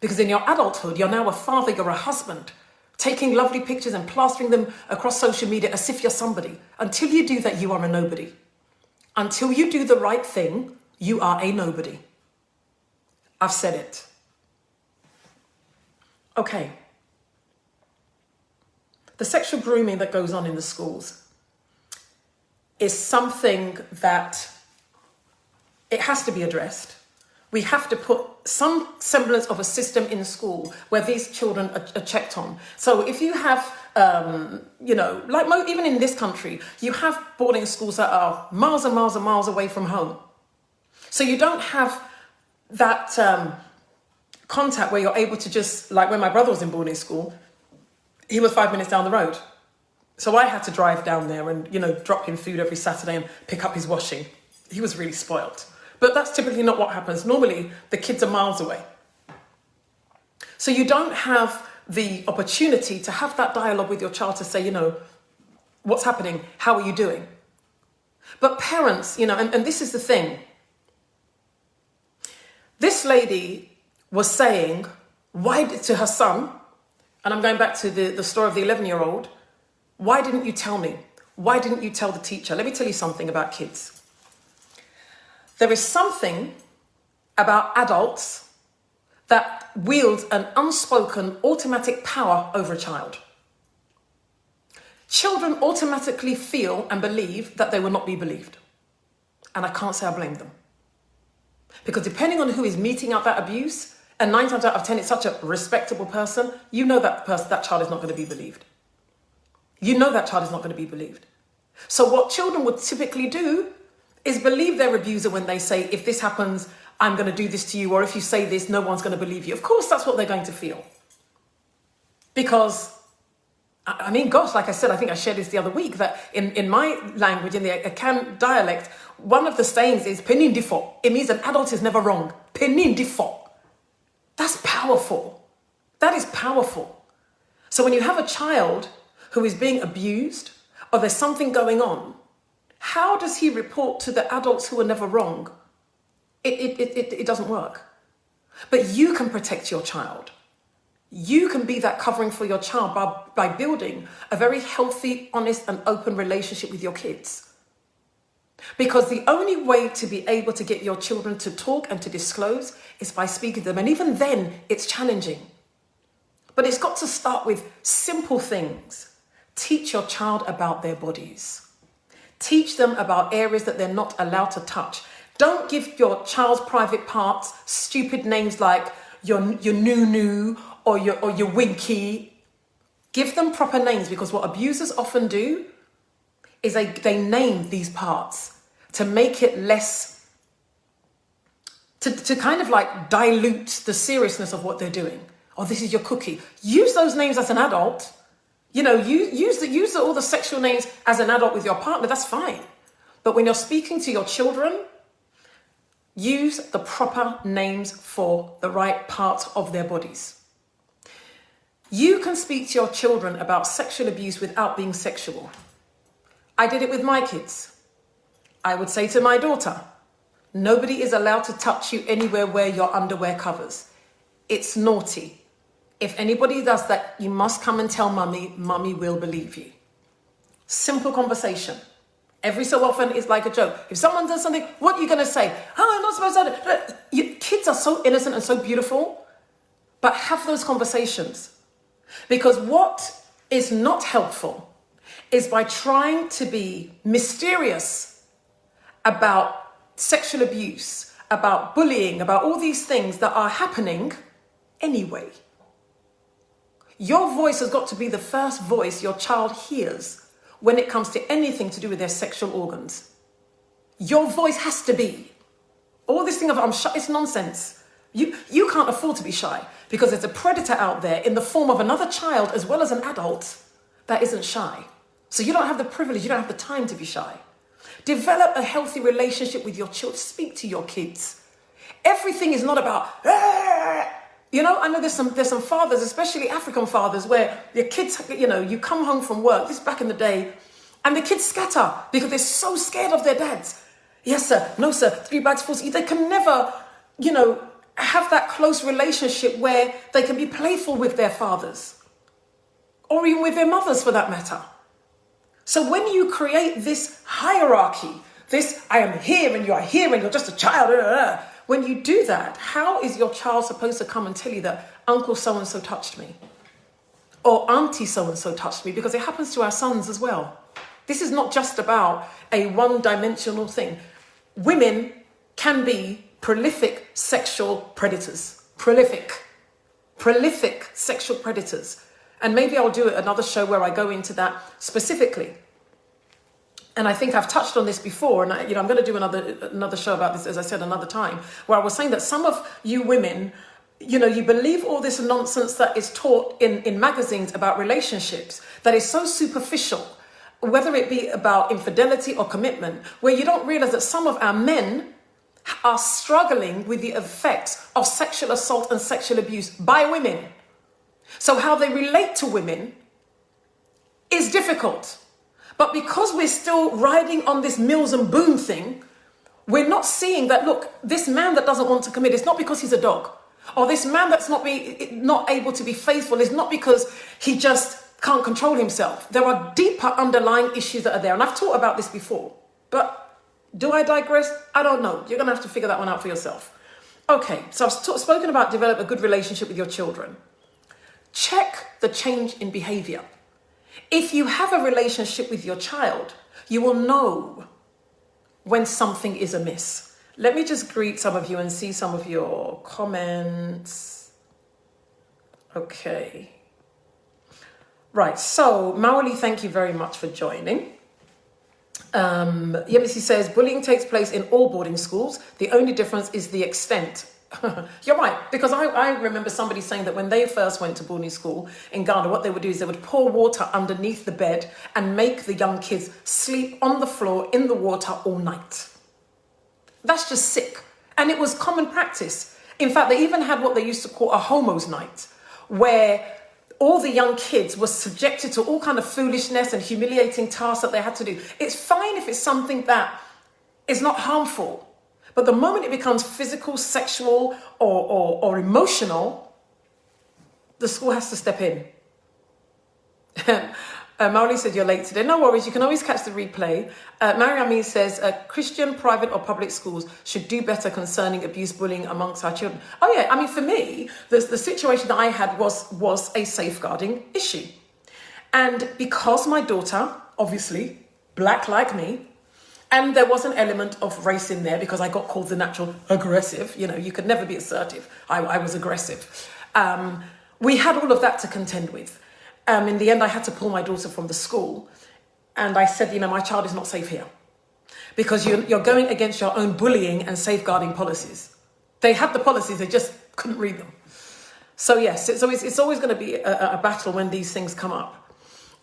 Because in your adulthood, you're now a father, you're a husband, taking lovely pictures and plastering them across social media as if you're somebody. Until you do that, you are a nobody. Until you do the right thing, you are a nobody. I've said it. Okay. The sexual grooming that goes on in the schools is something that it has to be addressed. We have to put some semblance of a system in school where these children are checked on. So if you have, even in this country, you have boarding schools that are miles and miles and miles away from home. So you don't have that contact where you're able to just, like when my brother was in boarding school, he was 5 minutes down the road. So I had to drive down there and, drop him food every Saturday and pick up his washing. He was really spoilt. But that's typically not what happens. Normally, the kids are miles away. So you don't have the opportunity to have that dialogue with your child to say, what's happening? How are you doing? But parents, and this is the thing. This lady was saying, why to her son, and I'm going back to the story of the 11-year-old, why didn't you tell me? Why didn't you tell the teacher? Let me tell you something about kids. There is something about adults that wield an unspoken automatic power over a child. Children automatically feel and believe that they will not be believed. And I can't say I blame them. Because depending on who is meting out that abuse, and 9 times out of 10, it's such a respectable person, that child is not going to be believed. That child is not going to be believed. So what children would typically do is believe their abuser when they say, if this happens, I'm going to do this to you, or if you say this, no one's going to believe you. Of course, that's what they're going to feel. Because, like I said, I think I shared this the other week, that in my language, in the Akan dialect, one of the sayings is penin difo. It means an adult is never wrong. Penin difo. That's powerful. That is powerful. So when you have a child who is being abused, or there's something going on, how does he report to the adults who are never wrong? It doesn't work. But you can protect your child. You can be that covering for your child by building a very healthy, honest, and open relationship with your kids. Because the only way to be able to get your children to talk and to disclose is by speaking to them. And even then, it's challenging. But it's got to start with simple things. Teach your child about their bodies. Teach them about areas that they're not allowed to touch. Don't give your child's private parts stupid names like your nunu or your winky. Give them proper names, because what abusers often do is they name these parts to make it less, to kind of like dilute the seriousness of what they're doing. Oh, this is your cookie. Use those names as an adult. Use all the sexual names as an adult with your partner. That's fine. But when you're speaking to your children, use the proper names for the right part of their bodies. You can speak to your children about sexual abuse without being sexual. I did it with my kids. I would say to my daughter, nobody is allowed to touch you anywhere where your underwear covers. It's naughty. If anybody does that, you must come and tell mummy. Mummy will believe you. Simple conversation. Every so often, it's like a joke. If someone does something, what are you going to say? Oh, I'm not supposed to. Kids are so innocent and so beautiful. But have those conversations. Because what is not helpful is by trying to be mysterious about sexual abuse, about bullying, about all these things that are happening anyway. Your voice has got to be the first voice your child hears when it comes to anything to do with their sexual organs. Your voice has to be. All this thing of I'm shy, it's nonsense. You can't afford to be shy, because there's a predator out there in the form of another child as well as an adult that isn't shy. So you don't have the privilege, you don't have the time to be shy. Develop a healthy relationship with your children. Speak to your kids. Everything is not about, I know there's some fathers, especially African fathers, where your kids, you come home from work, this back in the day, and the kids scatter because they're so scared of their dads. Yes, sir. No, sir. 3 bags full. They can never, have that close relationship where they can be playful with their fathers or even with their mothers for that matter. So when you create this hierarchy, this I am here and you are here and you're just a child, when you do that, how is your child supposed to come and tell you that Uncle so-and-so touched me? Or Auntie so-and-so touched me? Because it happens to our sons as well. This is not just about a one-dimensional thing. Women can be prolific sexual predators. Prolific sexual predators. And maybe I'll do another show where I go into that specifically. And I think I've touched on this before, and I'm going to do another show about this, as I said, another time, where I was saying that some of you women, you believe all this nonsense that is taught in magazines about relationships that is so superficial, whether it be about infidelity or commitment, where you don't realize that some of our men are struggling with the effects of sexual assault and sexual abuse by women. So how they relate to women is difficult. But because we're still riding on this Mills and Boon thing, we're not seeing that, look, this man that doesn't want to commit, it's not because he's a dog. Or this man that's not able to be faithful is not because he just can't control himself. There are deeper underlying issues that are there. And I've talked about this before. But do I digress? I don't know. You're going to have to figure that one out for yourself. Okay, so I've spoken about develop a good relationship with your children. Check the change in behavior. If you have a relationship with your child, you will know when something is amiss. Let me just greet some of you and see some of your comments. Okay. Right, so Maoli, thank you very much for joining. Yemisi says, bullying takes place in all boarding schools. The only difference is the extent. You're right, because I remember somebody saying that when they first went to boarding school in Ghana, what they would do is they would pour water underneath the bed and make the young kids sleep on the floor in the water all night. That's just sick. And it was common practice. In fact, they even had what they used to call a homo's night, where all the young kids were subjected to all kind of foolishness and humiliating tasks that they had to do. It's fine if it's something that is not harmful. But the moment it becomes physical, sexual, or emotional, the school has to step in. Mauli said you're late today. No worries, you can always catch the replay. Mariami says Christian, private or public schools should do better concerning abuse, bullying amongst our children. Oh yeah, I mean for me, the situation that I had was a safeguarding issue. And because my daughter, obviously, black like me, and there was an element of race in there because I got called the natural aggressive. You know, you could never be assertive. I was aggressive. We had all of that to contend with. In the end, I had to pull my daughter from the school. And I said, you know, my child is not safe here. Because you're going against your own bullying and safeguarding policies. They had the policies, they just couldn't read them. So yes, it's always going to be a battle when these things come up.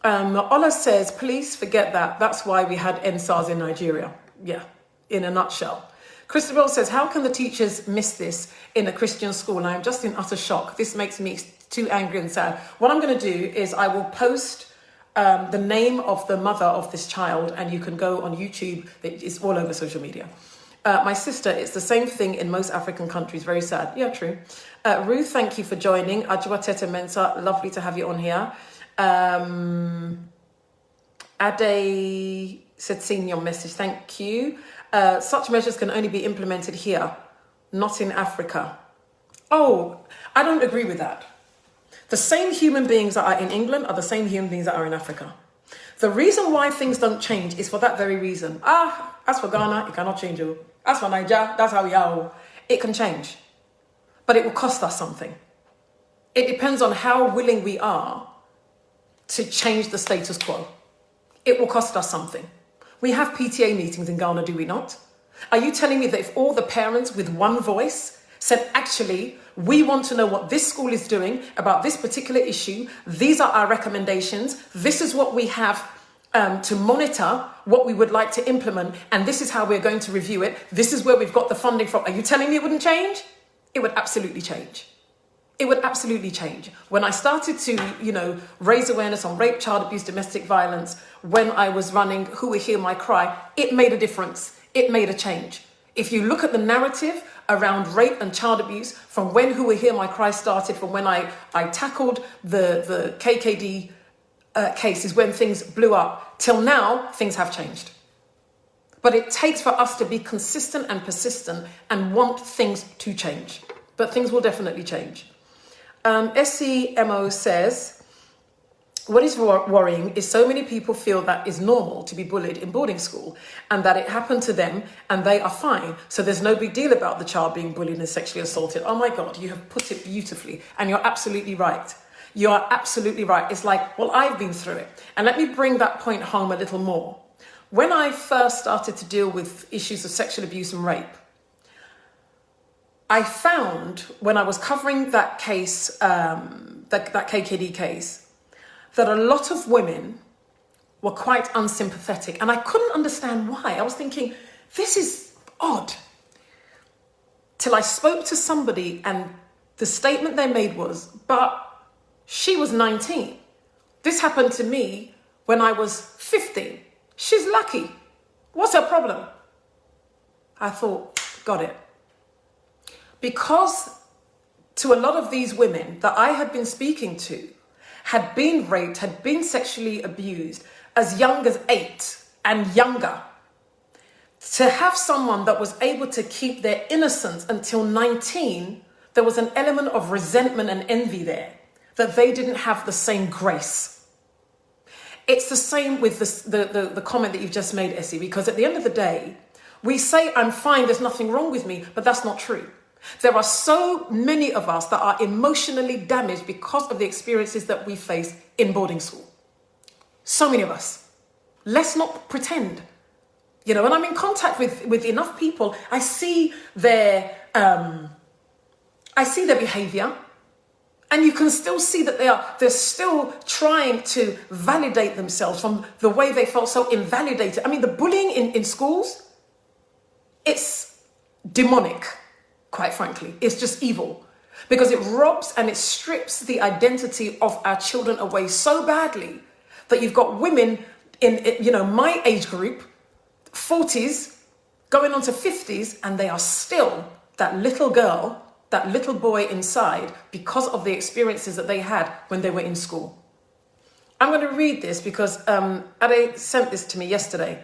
Ola says, please forget that. That's why we had NSARS in Nigeria. Yeah, in a nutshell. Christabel says, how can the teachers miss this in a Christian school? I'm just in utter shock. This makes me too angry and sad. What I'm going to do is I will post the name of the mother of this child, and you can go on YouTube. It's all over social media. My sister, it's the same thing in most African countries. Very sad. Yeah, true. Ruth, thank you for joining. Ajwa Tete Mensa, lovely to have you on here. Ade said, seen your message. Thank you. Such measures can only be implemented here, not in Africa. Oh, I don't agree with that. The same human beings that are in England are the same human beings that are in Africa. The reason why things don't change is for that very reason. As for Ghana, it cannot change. As for Nigeria, that's how we are. It can change. But it will cost us something. It depends on how willing we are to change the status quo. It will cost us something. We have PTA meetings in Ghana, do we not? Are you telling me that if all the parents with one voice said, actually, we want to know what this school is doing about this particular issue, these are our recommendations, this is what we have to monitor what we would like to implement, and this is how we're going to review it, this is where we've got the funding from. Are you telling me it wouldn't change? It would absolutely change. It would absolutely change. When I started to, raise awareness on rape, child abuse, domestic violence, when I was running Who Will Hear My Cry, it made a difference. It made a change. If you look at the narrative around rape and child abuse, from when Who Will Hear My Cry started, from when I tackled the KKD case, is when things blew up, till now, things have changed. But it takes for us to be consistent and persistent and want things to change. But things will definitely change. SCMO says, what is worrying is so many people feel that it's normal to be bullied in boarding school and that it happened to them and they are fine. So there's no big deal about the child being bullied and sexually assaulted. Oh my God, you have put it beautifully. And you're absolutely right. You are absolutely right. It's like, well, I've been through it. And let me bring that point home a little more. When I first started to deal with issues of sexual abuse and rape, I found when I was covering that case, that KKD case, that a lot of women were quite unsympathetic. And I couldn't understand why. I was thinking, this is odd. till I spoke to somebody and the statement they made was, but she was 19. This happened to me when I was 15. She's lucky. What's her problem? I thought, got it. Because to a lot of these women that I had been speaking to had been raped, had been sexually abused as young as 8 and younger. To have someone that was able to keep their innocence until 19, there was an element of resentment and envy there, that they didn't have the same grace. It's the same with the comment that you've just made, Essie, because at the end of the day, we say, I'm fine, there's nothing wrong with me, but that's not true. There are so many of us that are emotionally damaged because of the experiences that we face in boarding school. So many of us. Let's not pretend. When I'm in contact with enough people, I see their behavior, and you can still see that they're still trying to validate themselves from the way they felt so invalidated. I mean, the bullying in schools, it's demonic, quite frankly. It's just evil, because it robs and it strips the identity of our children away so badly that you've got women in my age group, 40s, going on to 50s, and they are still that little girl, that little boy inside, because of the experiences that they had when they were in school. I'm going to read this because Ade sent this to me yesterday,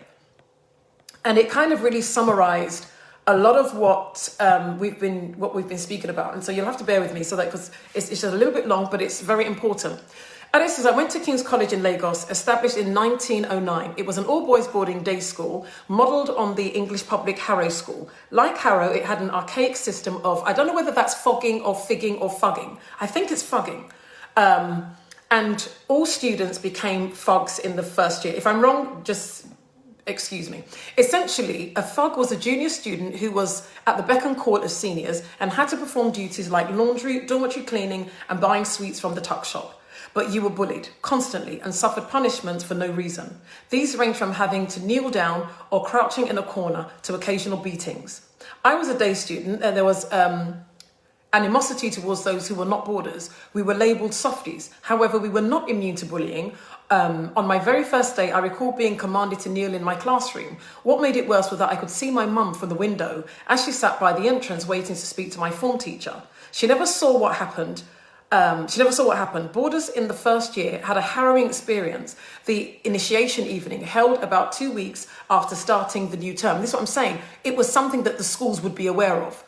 and it kind of really summarized a lot of what we've been speaking about. And so you'll have to bear with me, because it's just a little bit long, but it's very important. And it says, I went to King's College in Lagos, established in 1909. It was an all-boys boarding day school, modelled on the English public Harrow School. Like Harrow, it had an archaic system of, I don't know whether that's fogging or figging or fugging. I think it's fugging. And all students became fugs in the first year. If I'm wrong, just excuse me. Essentially, a fug was a junior student who was at the beck and call of seniors and had to perform duties like laundry, dormitory cleaning, and buying sweets from the tuck shop. But you were bullied constantly and suffered punishments for no reason. These range from having to kneel down or crouching in a corner to occasional beatings. I was a day student, and there was animosity towards those who were not boarders. We were labelled softies. However, we were not immune to bullying. On my very first day, I recall being commanded to kneel in my classroom. What made it worse was that I could see my mum from the window as she sat by the entrance waiting to speak to my form teacher. She never saw what happened. Boarders in the first year had a harrowing experience. The initiation evening held about 2 weeks after starting the new term. This is what I'm saying. It was something that the schools would be aware of,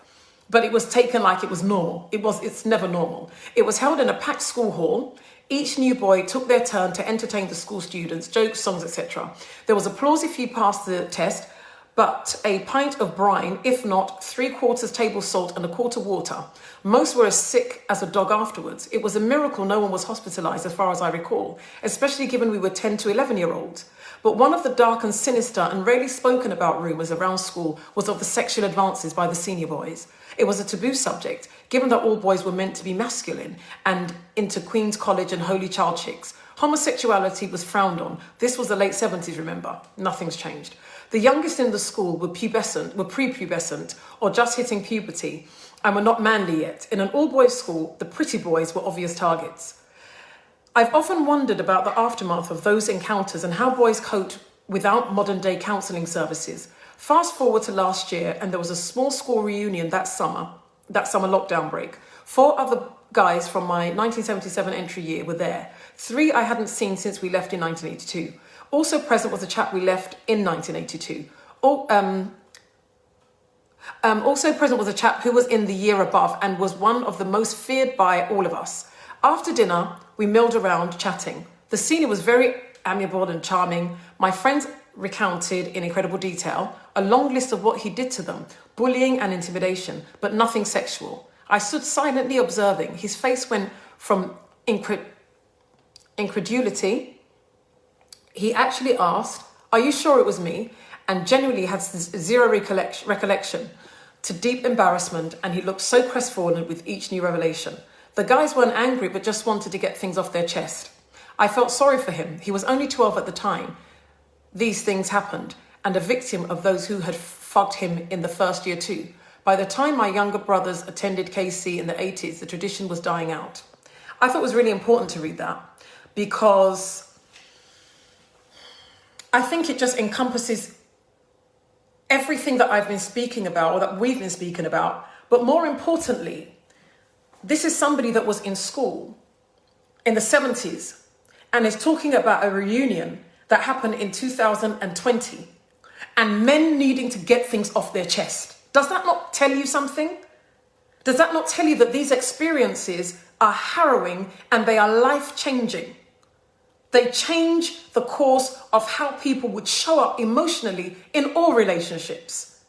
but it was taken like it was normal. It's never normal. It was held in a packed school hall. Each new boy took their turn to entertain the school students, jokes, songs, etc. There was applause if you passed the test, but a pint of brine, if not 3/4 table salt and 1/4 water. Most were as sick as a dog afterwards. It was a miracle no one was hospitalised, as far as I recall, especially given we were 10 to 11-year-olds. But one of the dark and sinister and rarely spoken about rumours around school was of the sexual advances by the senior boys. It was a taboo subject, given that all boys were meant to be masculine and into Queen's College and Holy Child chicks. Homosexuality was frowned on. This was the late 70s, remember? Nothing's changed. The youngest in the school were prepubescent or just hitting puberty and were not manly yet. In an all-boys school, the pretty boys were obvious targets. I've often wondered about the aftermath of those encounters and how boys coped without modern-day counselling services. Fast forward to last year, and there was a small school reunion that summer lockdown break. 4 other guys from my 1977 entry year were there. 3 I hadn't seen since we left in 1982. Also present was a chap we left in 1982. Also present was a chap who was in the year above and was one of the most feared by all of us. After dinner, we milled around chatting. The senior was very amiable and charming. My friends recounted in incredible detail a long list of what he did to them, bullying and intimidation, but nothing sexual. I stood silently observing. His face went from incredulity. He actually asked, "Are you sure it was me?" and genuinely had zero recollection, to deep embarrassment, and he looked so crestfallen with each new revelation. The guys weren't angry, but just wanted to get things off their chest. I felt sorry for him. He was only 12 at the time these things happened, and a victim of those who had fucked him in the first year too. By the time my younger brothers attended KC in the 80s, the tradition was dying out. I thought it was really important to read that because I think it just encompasses everything that I've been speaking about or that we've been speaking about. But more importantly, this is somebody that was in school in the 70s and is talking about a reunion that happened in 2020 and men needing to get things off their chest. Does that not tell you something? Does that not tell you that these experiences are harrowing and they are life-changing? They change the course of how people would show up emotionally in all relationships.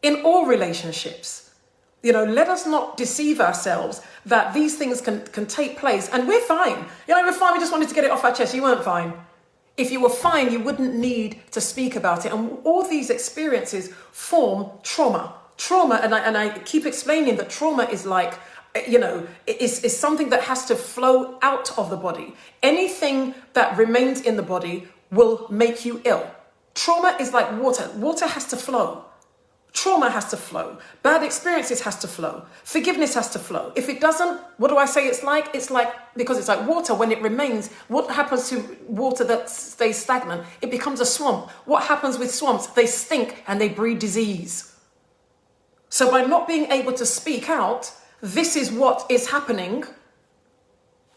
In all relationships. You know, let us not deceive ourselves that these things can take place and we're fine. You know, we're fine. We just wanted to get it off our chest. You weren't fine. If you were fine, you wouldn't need to speak about it. And all these experiences form trauma. Trauma, and I keep explaining that trauma is like, you know, is something that has to flow out of the body. Anything that remains in the body will make you ill. Trauma is like water. Water has to flow. Trauma has to flow. Bad experiences has to flow. Forgiveness has to flow. If it doesn't, what do I say it's like? It's like, because it's like water, when it remains, what happens to water that stays stagnant? It becomes a swamp. What happens with swamps? They stink and they breed disease. So by not being able to speak out, this is what is happening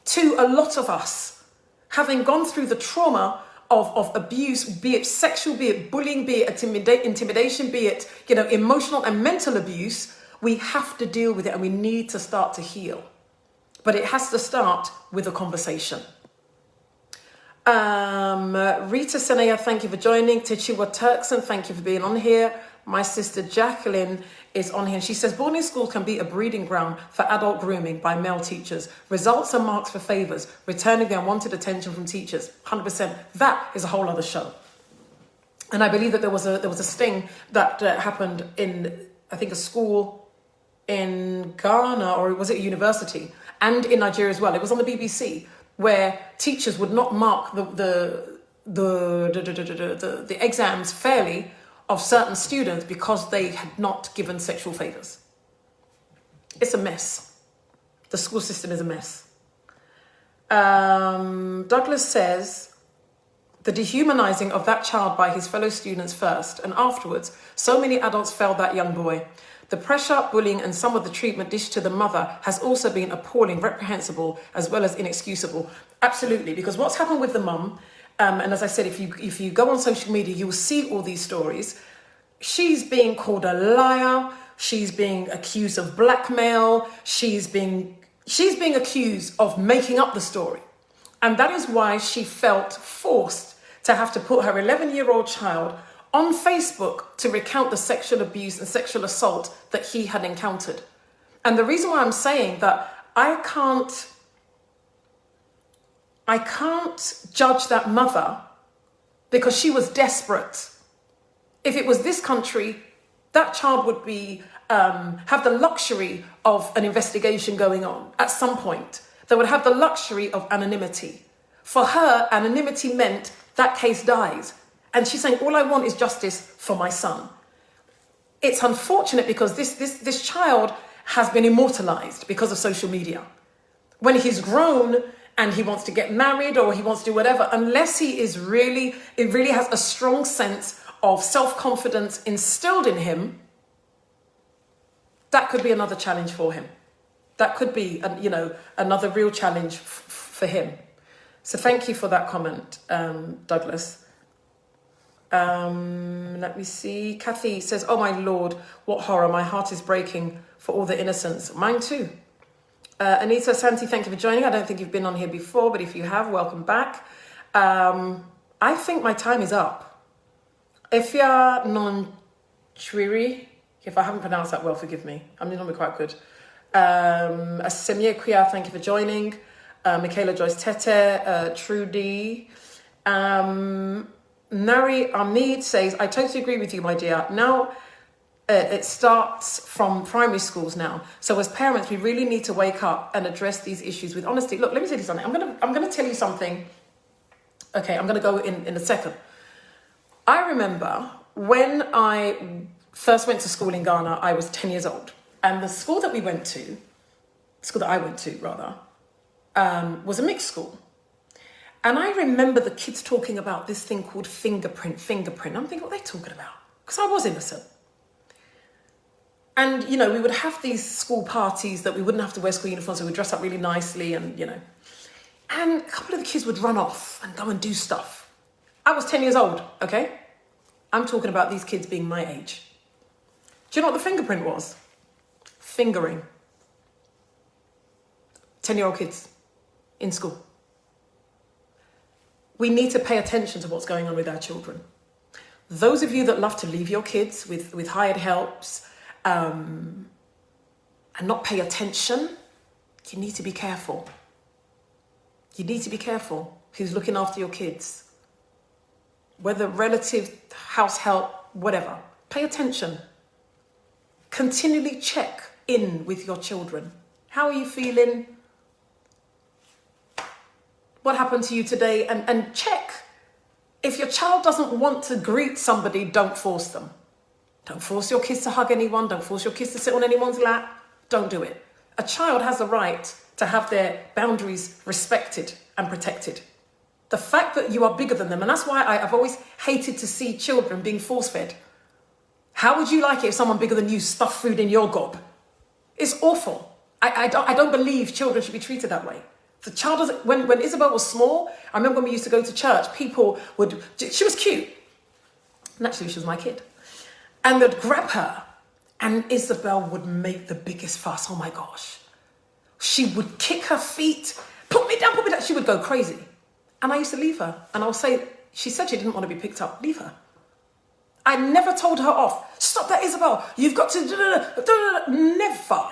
to a lot of us. Having gone through the trauma of abuse, be it sexual, be it bullying, be it intimidation, be it, you know, emotional and mental abuse, we have to deal with it and we need to start to heal. But it has to start with a conversation. Rita Senaya, thank you for joining. Tichiwa Turkson, thank you for being on here. My sister Jacqueline is on here and she says, boarding school can be a breeding ground for adult grooming by male teachers. Results are marks for favours, returning the unwanted attention from teachers. 100%. That is a whole other show. And I believe that there was a sting that happened in, I think, a school in Ghana, or was it a university, and in Nigeria as well. It was on the BBC, where teachers would not mark the exams fairly of certain students because they had not given sexual favours. It's a mess. The school system is a mess. Douglas says, the dehumanizing of that child by his fellow students first, and afterwards, so many adults failed that young boy. The pressure, bullying, and some of the treatment dished to the mother has also been appalling, reprehensible, as well as inexcusable. Absolutely, because what's happened with the mum, and as I said, if you go on social media, you will see all these stories. She's being called a liar. She's being accused of blackmail. She's being accused of making up the story. And that is why she felt forced to have to put her 11-year-old child on Facebook to recount the sexual abuse and sexual assault that he had encountered. And the reason why I'm saying that I can't judge that mother because she was desperate. If it was this country, that child would be have the luxury of an investigation going on at some point. They would have the luxury of anonymity. For her, anonymity meant that case dies. And she's saying, all I want is justice for my son. It's unfortunate because this child has been immortalized because of social media. When he's grown and he wants to get married or he wants to do whatever, unless it really has a strong sense of self-confidence instilled in him, that could be another challenge for him. That could be, another real challenge for him. So thank you for that comment, Douglas. Let me see. Kathy says, oh my Lord, what horror. My heart is breaking for all the innocents. Mine too. Anita Santi, thank you for joining. I don't think you've been on here before, but if you have, welcome back. I think my time is up. Ifya non-chwiri, if I haven't pronounced that well, forgive me. I'm normally quite good. Asemye Kuya, thank you for joining. Michaela Joyce Tete, Trudy. Nari Ahmed says, I totally agree with you, my dear. Now it starts from primary schools now. So as parents, we really need to wake up and address these issues with honesty. Look, let me tell you something. I'm gonna tell you something. Okay, I'm gonna go in a second. I remember when I first went to school in Ghana, I was 10 years old. And the school that I went to rather, was a mixed school. And I remember the kids talking about this thing called fingerprint. I'm thinking, what are they talking about? Because I was innocent. And, you know, we would have these school parties that we wouldn't have to wear school uniforms, so we'd dress up really nicely and, you know. And a couple of the kids would run off and go and do stuff. I was 10 years old, okay? I'm talking about these kids being my age. Do you know what the fingerprint was? Fingering. 10-year-old kids in school. We need to pay attention to what's going on with our children. Those of you that love to leave your kids with hired helps and not pay attention, you need to be careful. You need to be careful who's looking after your kids. Whether relative, house help, whatever. Pay attention. Continually check in with your children. How are you feeling? What happened to you today? And check. If your child doesn't want to greet somebody, don't force them. Don't force your kids to hug anyone. Don't force your kids to sit on anyone's lap. Don't do it. A child has the right to have their boundaries respected and protected. The fact that you are bigger than them, and that's why I've always hated to see children being force-fed. How would you like it if someone bigger than you stuffed food in your gob? It's awful. I don't believe children should be treated that way. The child doesn't, when Isabel was small, I remember when we used to go to church, she was cute. Naturally, she was my kid. And they'd grab her and Isabel would make the biggest fuss. Oh my gosh. She would kick her feet, put me down. She would go crazy. And I used to leave her. And I'll say, she said she didn't want to be picked up. Leave her. I never told her off. Stop that, Isabel. You've got to, never.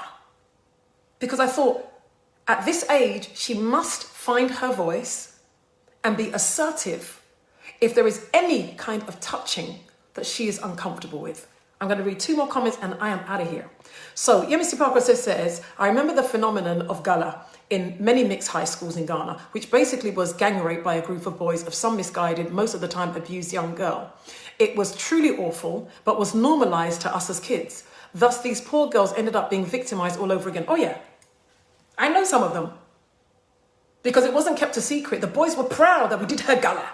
Because I thought, at this age, she must find her voice and be assertive if there is any kind of touching that she is uncomfortable with. I'm going to read 2 more comments and I am out of here. So, Yemisi Parker says, I remember the phenomenon of gala in many mixed high schools in Ghana, which basically was gang rape by a group of boys of some misguided, most of the time abused young girl. It was truly awful, but was normalized to us as kids. Thus, these poor girls ended up being victimized all over again. Oh yeah, I know some of them. Because it wasn't kept a secret. The boys were proud that we did her gala.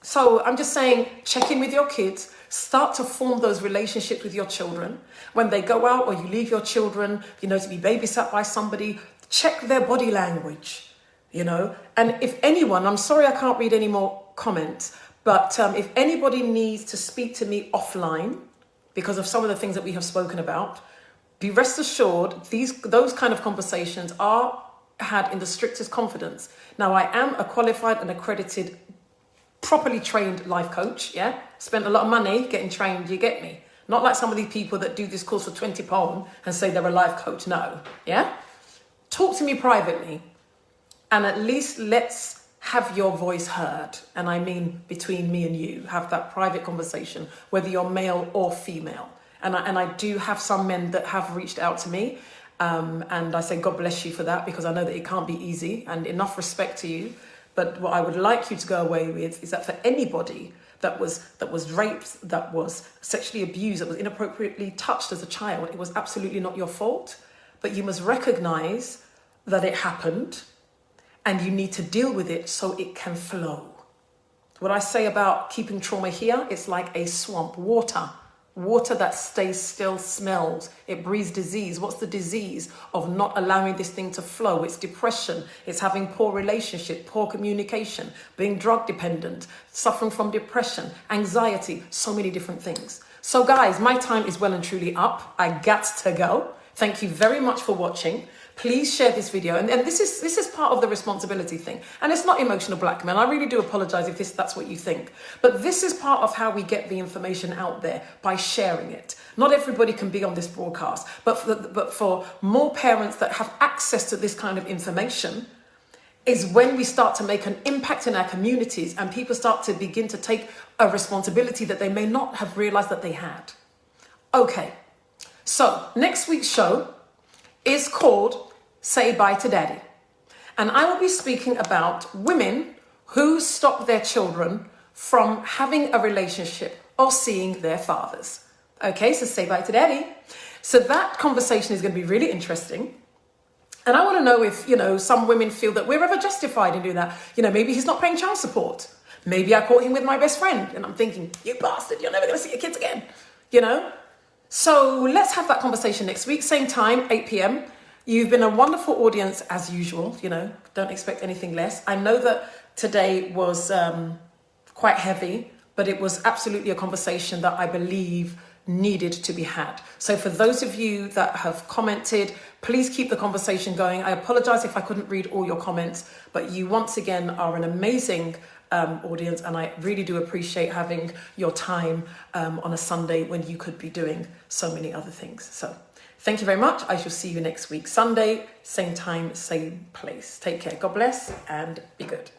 So I'm just saying, check in with your kids. Start to form those relationships with your children. When they go out or you leave your children, to be babysat by somebody, check their body language, And if anyone, I'm sorry I can't read any more comments, but if anybody needs to speak to me offline because of some of the things that we have spoken about, be rest assured, those kind of conversations are had in the strictest confidence. Now, I am a qualified and accredited, properly trained life coach, yeah? Spent a lot of money getting trained, you get me? Not like some of these people that do this course for 20 pounds and say they're a life coach, no, yeah? Talk to me privately and at least let's have your voice heard. And I mean between me and you, have that private conversation, whether you're male or female. And I do have some men that have reached out to me. And I say, God bless you for that, because I know that it can't be easy, and enough respect to you. But what I would like you to go away with is that for anybody that was raped, that was sexually abused, that was inappropriately touched as a child, it was absolutely not your fault. But you must recognize that it happened and you need to deal with it so it can flow. What I say about keeping trauma here, it's like a swamp, water. Water that stays still smells. It breeds disease. What's the disease of not allowing this thing to flow? It's depression. It's having poor relationship, poor communication, being drug dependent, suffering from depression, anxiety, so many different things. So guys, my time is well and truly up. I got to go. Thank you very much for watching. Please share this video. And this is part of the responsibility thing. And it's not emotional blackmail. I really do apologize if that's what you think. But this is part of how we get the information out there, by sharing it. Not everybody can be on this broadcast. But for more parents that have access to this kind of information is when we start to make an impact in our communities and people start to begin to take a responsibility that they may not have realized that they had. Okay. So next week's show is called Say Bye to Daddy. And I will be speaking about women who stop their children from having a relationship or seeing their fathers. Okay, so say bye to daddy. So that conversation is going to be really interesting. And I want to know if, some women feel that we're ever justified in doing that. Maybe he's not paying child support. Maybe I caught him with my best friend. And I'm thinking, you bastard, you're never going to see your kids again. So let's have that conversation next week. Same time, 8 p.m. You've been a wonderful audience as usual. Don't expect anything less. I know that today was quite heavy, but it was absolutely a conversation that I believe needed to be had. So for those of you that have commented, please keep the conversation going. I apologize if I couldn't read all your comments, but you once again are an amazing audience, and I really do appreciate having your time on a Sunday when you could be doing so many other things. So thank you very much. I shall see you next week, Sunday, same time, same place. Take care. God bless and be good.